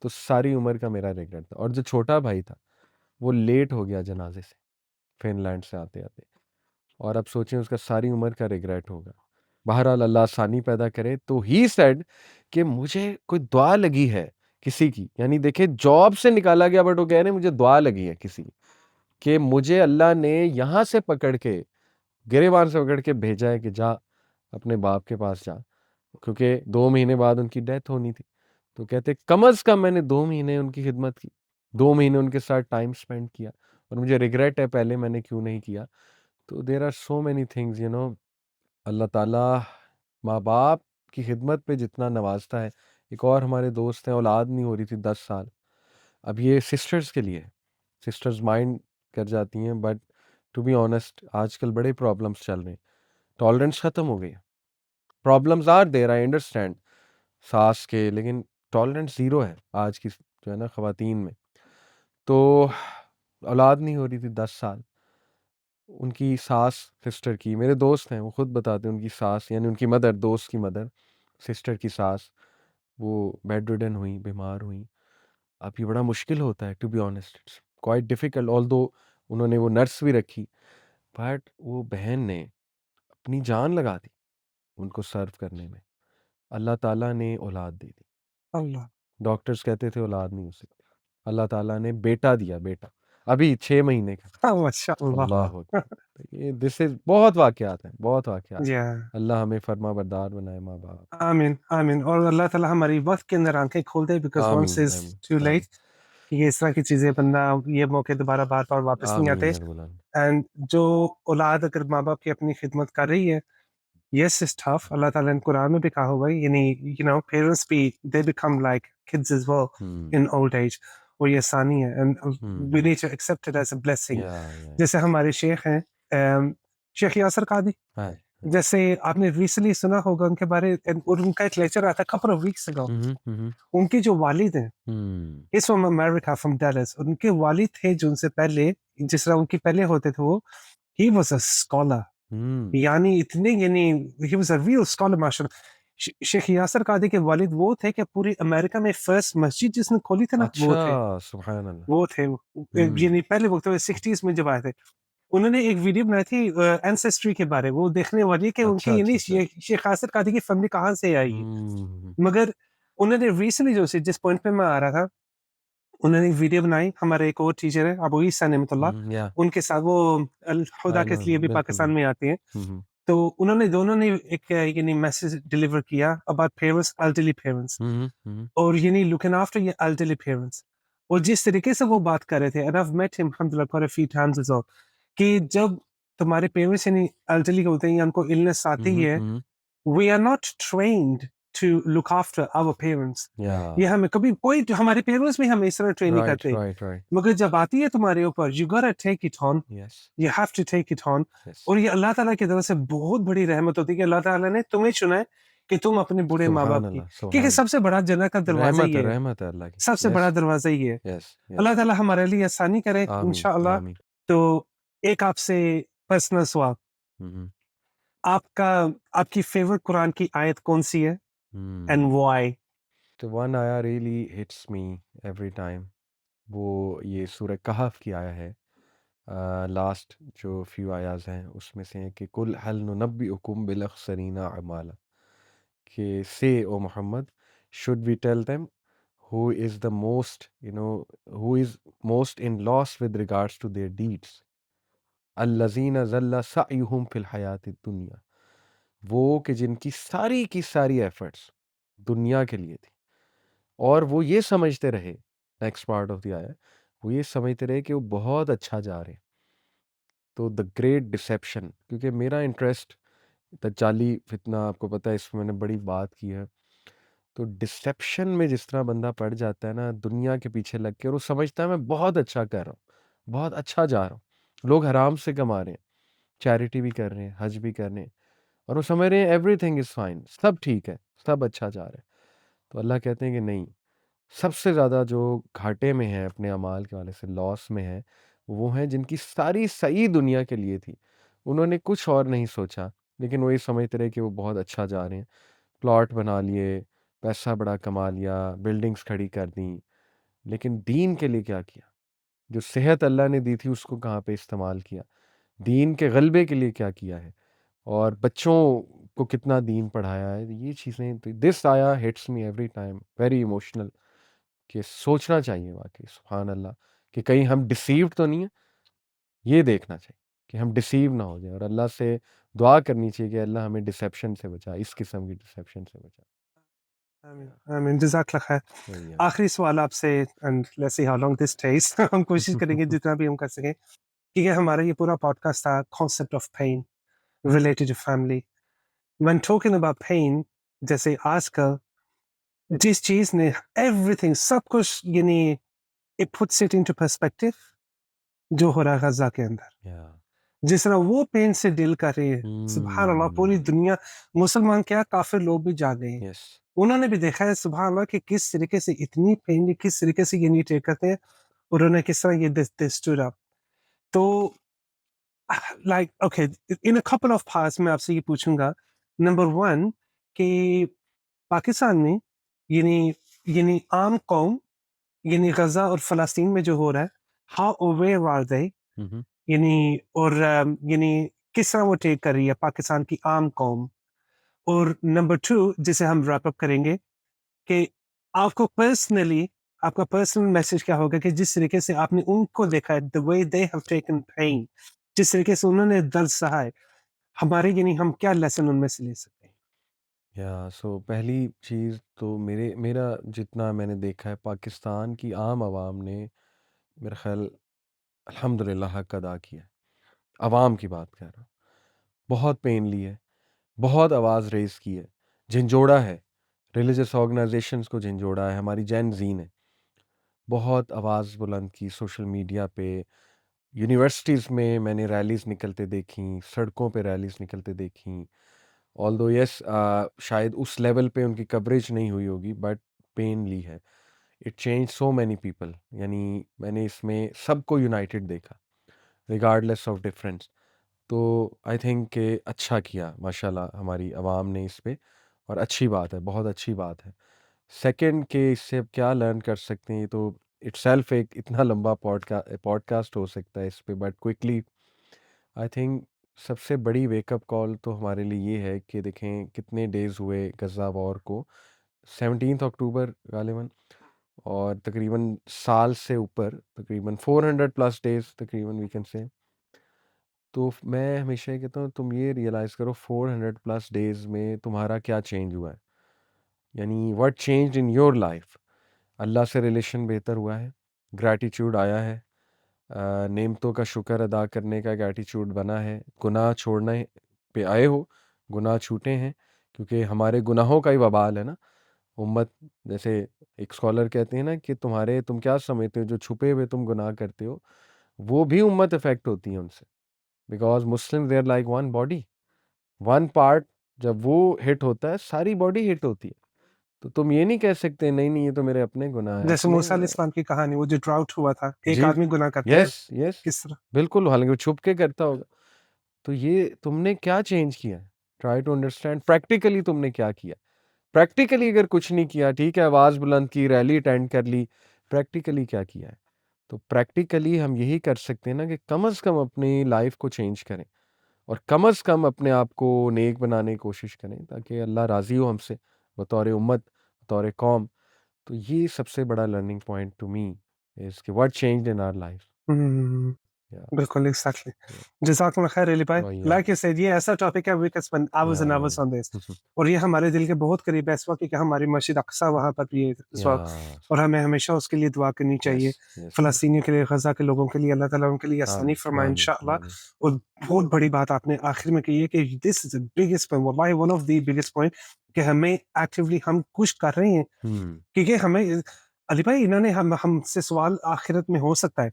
तो सारी उम्र का मेरा रिग्रेट था। और जो छोटा भाई था, वो लेट हो गया जनाजे से, फिनलैंड से आते आते। और अब सोचें उसका सारी उम्र का रिग्रेट होगा। बहरहाल अल्लाह आसानी पैदा करे। तो ही सेड कि मुझे कोई दुआ लगी है किसी की, यानी देखिए जॉब से निकाला गया, बट वो कह रहे हैं मुझे दुआ लगी है किसी की, कि मुझे अल्लाह ने यहाँ से पकड़ के, गिरेबान से पकड़ के भेजा है कि जा अपने बाप के पास जा, क्योंकि 2 महीने बाद उनकी डेथ होनी थी। तो कहते कम अज कम मैंने 2 महीने उनकी खिदमत की, 2 महीने उनके साथ टाइम स्पेंड किया, और मुझे रिग्रेट है पहले मैंने क्यों नहीं किया। तो there are so many things, अल्लाह ताला माँ बाप की खिदमत पे जितना नवाजता है। एक और हमारे दोस्त हैं, औलाद नहीं हो रही थी 10 साल। अब ये सिस्टर्स के लिए, सिस्टर्स माइंड कर जाती हैं, बट टू बी ऑनेस्ट आजकल बड़े प्रॉब्लम्स चल रहे हैं, टॉलरेंस ख़त्म हो गई है। Problems are there, I understand सास के, लेकिन टॉलरेंस ज़ीरो है आज की जो है ना ख़वातीन में। तो औलाद नहीं हो रही थी 10 साल। उनकी सास, सिस्टर की, मेरे दोस्त हैं वो खुद बताते हैं, उनकी सास यानी उनकी मदर, दोस्त की मदर, सिस्टर की सास, वो बेड रिडन हुई, बीमार हुई। अब ये बड़ा मुश्किल होता है, to be honest it's quite difficult. Although उन्होंने वो नर्स भी रखी, बट वो बहन ने अपनी जान लगा दी उनको सर्व करने में। अल्लाह ताला ने औलाद दे दी। अल्लाह। डॉक्टर्स कहते थे औलाद नहीं हो सकती, अल्लाह ताला ने बेटा दिया, बेटा अभी 6 महीने का। हाँ, माशाल्लाह। अल्लाह अकबर। तो ये दिस इज बहुत वाकयात हैं, बहुत वाकयात। या अल्लाह हमें फरमा बरदार बनाए माँ बाप। आमीन, आमीन। और अल्लाह ताला हमारी वक़्त के अंदर आँखें खोल दे, बिकॉज़ वन्स आमीन इज़ आमीन टू आमीन। लेट। कि ये इस तरह की चीज़ें बनना, ये मौके दोबारा बार-बार वापस नहीं आते। आमीन या रब्बल आलमीन। एंड जो औलाद अगर माँ-बाप की अपनी खिदमत कर रही है, येस इट्स टफ। अल्लाह ताला ने कुरान में भी कहा हुआ है, यानी पेरेंट्स भी they become like kids as well hmm, in old age, और ये आसानी है, and we hmm. Need to accept it as a blessing. Yeah. जैसे हमारे शेख हैं, शेख यासर कादी, हाँ, हाँ। जैसे आपने रिसेंटली सुना होगा उनके बारे, और उनका एक लेक्चर आया था कपल ऑफ वीक्स अगो। हुँ, हुँ, हुँ, हुँ। उनके जो वालिद हैं, हुँ, is from America, from Dallas. उनके वालिद थे जो उनसे पहले, जिस तरह उनके पहले होते थे वो, ही वाज अ स्कॉलर, हुँ। यानी इतने, यानी he was a real scholar माशाल्लाह। शेख यासर कादी के वालिद वो थे कि पूरी अमेरिका में फर्स्ट मस्जिद जिसने खोली थी ना, वो अच्छा, थे। सुभान अल्लाह। वो थे हुँ। यानी पहले वक्त में 60s में जब आए थे। उन्होंने एक वीडियो बनाई थी एंसेस्ट्री के बारे में, वो देखने वाली है कि अच्छा, उनकी, अच्छा, यानी अच्छा। शेख यासर कादी की फैमिली कहाँ से आई है। हुँ, मगर उन्होंने रिसेंटली, जो जिस पॉइंट पे मैं आ रहा था, उन्होंने एक वीडियो बनाई। हमारे एक और टीचर है अबू ईसा नेमतुल्लाह, हुँ, या उनके साथ वो अल हुदा आई के नो लिए भी बिल्कुल, पाकिस्तान बिल्कुल। में आते हैं। हुँ, हुँ। तो उन्होंने दोनों ने एक यानी मैसेज डिलीवर किया अबाउट पेरेंट्स, एल्डरली पेरेंट्स, हुँ, हुँ, हुँ, और यानी लुकिंग आफ्टर ये एल्डरली पेरेंट्स। और जिस तरीके से वो बात कर रहे थे, and I have met him अल्हम्दुलिल्लाह quite a few times as well, कि जब तुम्हारे पेरेंट्स यानी एल्डरली होते हैं या उनको इलनेस हुँ, आती हुँ, है, हुँ। We are not trained to look after our parents. या ये हमें कभी कोई, हमारे पेरेंट्स भी हमें इस तरह ट्रेन नहीं राइट, करते। Right, right. मगर जब आती है तुम्हारे ऊपर, you gotta take it on, yes, you have to take it on. Yes. और ये अल्लाह ताला की तरफ से बहुत बड़ी रहमत होती है कि अल्लाह ताला ने तुम्हें चुना है कि तुम अपने बूढ़े माँ बाप सुभान की, अल्लाह, क्योंकि सुभान सबसे बड़ा जन्नत का दरवाजा ये है, रहमत है अल्लाह की। सबसे यस, बड़ा दरवाजा ये है। यस, अल्लाह यस। ताला हमारे लिए आसानी करे आमीन, इंशाअल्लाह। आमीन। तो एक आपसे पर्सनल सवाल, हुँ, हुँ, आपका, आपकी फेवरेट कुरान की आयत कौन सी है, हुँ। And why? तो वन आया really hits me every time, वो ये सूरह कहफ की आया है। लास्ट जो फ्यू आयाज़ हैं उसमें से है कि कुल हल नुनब्बिउकुम बिल अखसरीना अमाला, कि से ओ Muhammad, should we tell them who is the most, who is most in loss with regards to their deeds, allazina zalla sa'yuhum fil hayati दुनिया, वो कि जिनकी सारी की सारी एफर्ट्स दुनिया के लिए थी, और वो ये समझते रहे, नेक्स्ट पार्ट ऑफ द आया, वो ये समझते रहे कि वो बहुत अच्छा जा रहे हैं। तो द ग्रेट डिसेप्शन, क्योंकि मेरा इंटरेस्ट दज्जाली फितना आपको पता है, इसमें मैंने बड़ी बात की है। तो डिसेप्शन में जिस तरह बंदा पड़ जाता है ना दुनिया के पीछे लग के, और वो समझता है मैं बहुत अच्छा कर रहा हूँ, बहुत अच्छा जा रहा हूँ, लोग हराम से कमा रहे हैं, चैरिटी भी कर रहे हैं, हज भी कर रहे हैं, और वो समझ रहे हैं एवरीथिंग इज़ फाइन, सब ठीक है, सब अच्छा जा रहा है। तो अल्लाह कहते हैं कि नहीं, सबसे ज़्यादा जो घाटे में है अपने अमाल के वाले से, लॉस में है, वो हैं जिनकी सारी सही दुनिया के लिए थी, उन्होंने कुछ और नहीं सोचा, लेकिन वही समझते रहे कि वो बहुत अच्छा जा रहे हैं, प्लॉट बना लिए, पैसा बड़ा कमा लिया, बिल्डिंग्स खड़ी कर दी, लेकिन दीन के लिए क्या किया? जो सेहत अल्लाह ने दी थी उसको कहाँ पे इस्तेमाल किया? दीन के गलबे के लिए क्या किया है? और बच्चों को कितना दीन पढ़ाया है? ये चीज़ें, तो दिस आया hits me every time, very emotional, कि सोचना चाहिए वाक़ई सुभान अल्लाह, कि कहीं हम डिसीव्ड तो नहीं है? ये देखना चाहिए कि हम डिसीव ना हो जाएँ, और अल्लाह से दुआ करनी चाहिए कि अल्लाह हमें डिसेप्शन से बचा, इस किस्म की डिसेप्शन से बचा। आमीन, या, आमीन, जज़ाकल्लाह खैर। वही है। आखिरी सवाल आपसे, and let's see how long this takes. हम कोशिश करेंगे जितना भी हम कर सकें, क्योंकि हमारा ये पूरा पॉडकास्ट था concept of pain related to family. When talking about pain, जैसे आजकल जिस चीज़ ने एवरीथिंग, सब कुछ, यानी it puts it into perspective, जो हो रहा है गज़ा के अंदर। या। जिस तरह वो पेन से डील कर रहे हैं, सुभान अल्लाह, पूरी हुँ, दुनिया, मुसलमान क्या काफ़िर लोग भी जाग गए हैं। यस। उन्होंने भी देखा है सुभान अल्लाह कि किस तरीके से इतनी पेन, किस तरीके से ये नीचे करते हैं, और उन्होंने किस तरह ये दे स्टूड अप। तो like okay, in a couple of parts मैं आपसे ये पूछूंगा। नंबर 1, कि पाकिस्तान में, यानी यानी आम कौम, यानी गज़ा और फ़लस्तीन में जो हो रहा है, हाउ अवेयर आर दे, हुँ, हुँ। यानी, और यानी किस तरह वो टेक कर रही है पाकिस्तान की आम कौम? और नंबर 2, जिसे हम रैप अप करेंगे, कि आपको पर्सनली, आपका पर्सनल मैसेज क्या होगा कि जिस तरीके से आपने उनको देखा है, the way they have taken pain, जिस तरीके से उन्होंने दर्द सहा है, हमारे, यानी हम क्या लेसन उनमें से ले सकते हैं? या सो पहली चीज़ तो मेरा जितना मैंने देखा है पाकिस्तान की आम आवाम ने मेरा ख़्याल अल्हम्दुलिल्लाह हक अदा किया है। अवाम की बात कर रहा हूँ। बहुत पेन ली है, बहुत आवाज़ रेज़ की है, झंझोड़ा है, रिलीजियस ऑर्गनाइज़ेशंस को झंझोड़ा है, हमारी जेन ज़ी ने बहुत आवाज़ बुलंद की सोशल मीडिया पे, यूनिवर्सिटीज़ में मैंने रैलीज़ निकलते देखी, सड़कों पे रैलीज़ निकलते देखी। ऑल्दो येस शायद उस लेवल पे उनकी कवरेज नहीं हुई होगी बट पेन ली है। It changed so many people यानी मैंने इसमें सबको यूनाइटेड देखा, रिगार्डलेस ऑफ डिफरेंस। तो आई थिंक कि अच्छा किया माशाल्लाह हमारी आवाम ने इस पे और अच्छी बात है, बहुत अच्छी बात है। सेकंड के इससे अब क्या लर्न कर सकते हैं, ये तो इटसेल्फ एक इतना लंबा पॉडकास्ट हो सकता है इस पे, बट क्विकली आई थिंक सबसे बड़ी वेकअप कॉल तो हमारे लिए ये है कि देखें कितने डेज़ हुए गज़ा वॉर को, 17 अक्टूबर गालिबन, और तकरीबन साल से ऊपर तकरीबन 400 प्लस डेज़ तकरीबन वी कैन से। तो मैं हमेशा ये कहता हूँ तुम ये रियलाइज़ करो 400 प्लस डेज़ में तुम्हारा क्या चेंज हुआ है, यानी what changed in your life. अल्लाह से रिलेशन बेहतर हुआ है, ग्रैटिट्यूड आया है, नेमतों का शुक्र अदा करने का एक एटीट्यूड बना है, गुनाह छोड़ने पे आए हो, गुनाह छूटे हैं, क्योंकि हमारे गुनाहों का ही वबाल है ना उम्मत। जैसे एक स्कॉलर कहते हैं ना कि तुम क्या समझते हो जो छुपे हुए तुम गुनाह करते हो, वो भी उम्मत इफेक्ट होती है उनसे, because Muslim they're like one body, one part जब वो हिट होता है सारी बॉडी हिट होती है। तो तुम ये नहीं कह सकते नहीं नहीं ये तो मेरे अपने गुनाह है जैसे अपने। मूसा अलैहिस्सलाम की कहानी, वो जो ड्राउट हुआ था, एक जी, आदमी गुनाह करता है, यस यस, किस तरह? बिल्कुल, हालांकि वो छुप के करता होगा। तो ये तुमने क्या चेंज किया है, ट्राई टू अंडरस्टैंड प्रैक्टिकली तुमने क्या किया। प्रैक्टिकली अगर कुछ नहीं किया, ठीक है, आवाज़ बुलंद की, रैली अटेंड कर ली, प्रैक्टिकली क्या किया है? तो प्रैक्टिकली हम यही कर सकते हैं ना कि कम से कम अपनी लाइफ को चेंज करें और कम से कम अपने आप को नेक बनाने की कोशिश करें ताकि अल्लाह राज़ी हो हमसे बतौर उम्मत, बतौर कौम। तो ये सबसे बड़ा learning point to me is कि what changed in our life. हुँ, या बिल्कुल, एग्ज़ैक्टली। या जज़ाकल्लाह खैर अली भाई। और या लाइक यू सेड, ये ऐसा टॉपिक है वी कैन स्पेंड या hours and hours on this, और ये हमारे दिल के बहुत करीब है इस वक़्त, क्योंकि हमारी मस्जिद अक़सा वहाँ पर भी है इस या वक़्त, और हमें हमेशा उसके लिए दुआ करनी यस चाहिए। यस यस, फ़लस्तीनियों के लिए, गज़ा के लोगों के लिए अल्लाह ताला उनके लिए आसानी आमीन फ़रमाए आमीन इंशाअल्लाह। आमीन। और बहुत बड़ी बात आपने आखिर में कही है कि this is the biggest point, वल्लाहि one of the biggest point, कि हमें एक्टिवली हम कुछ कर रहे हैं, हुँ, क्योंकि हमें अली भाई इन्होंने हमसे सवाल आखिरत में हो सकता है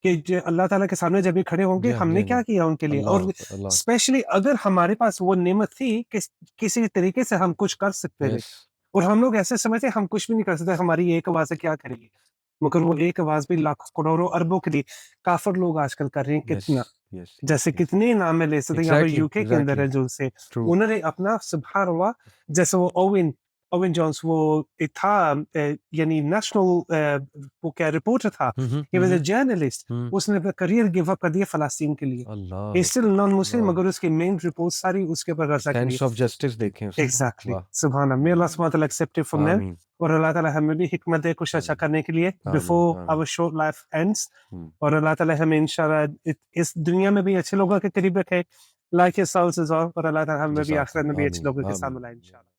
कि ज अल्लाह ताला के सामने जब ये खड़े जी होंगे, हाँ, जी हमने हाँ, जी क्या हाँ। किया उनके लिए, अल्लाह और अल्लाह, स्पेशली अगर हमारे पास वो नेमत थी कि किसी तरीके से हम कुछ कर सकते थे, यस और हम लोग ऐसे समझते हैं हम कुछ भी नहीं कर सकते, हमारी एक आवाज़ से क्या करेंगे? मगर वो एक आवाज़ भी लाखों, करोड़ों, अरबों के लिए काफ़िर लोग आजकल कर रहे हैं यस कितना। यस यस जैसे यस, कितने नाम मैं ले सकता हूँ, यहाँ पे एग्ज़ैक्टली यूके के अंदर एग्ज़ैक्टली, है जो से, ट्रू। उन्होंने अपना सुबहान अल्लाह, जैसे वो ओवेन ओवेन जोन्स, वो एक था यानी नेशनल वो क्या रिपोर्टर था, हुँ, हुँ, ही हुँ, वाज़ अ हुँ, जर्नलिस्ट, हुँ। उसने अपना करियर गिव अप कर दिया फ़लस्तीन के लिए। ही अल्लाह इज़ स्टिल अकबर! नॉन मुस्लिम, अल्लाह! मगर उसकी मेन रिपोर्ट सारी उसके ऊपर गज़ा के लिए। सेंस ऑफ जस्टिस देखें उसमें। एग्ज़ैक्टली, वाह! सुभान अल्लाह, मे अल्लाह सुब्हानहू व तआला एक्सेप्ट इट फ्रॉम देम, आमीन, और अल्लाह ताला हमें भी हिकमत दे कुछ अच्छा आमीन, करने के लिए आमीन, बिफोर आमीन। Our short life ends. हुँ, और अल्लाह ताला हमें इंशाल्लाह इस दुनिया में भी अच्छे लोगों के करीब रखे, लाइक योरसेल्व्स इज़ ऑल, और अल्लाह ताला हमें भी आखिरत जज़ाकल्लाह, में भी अच्छे आमीन, लोगों के साथ आमीन। मिलाए इंशाल्लाह।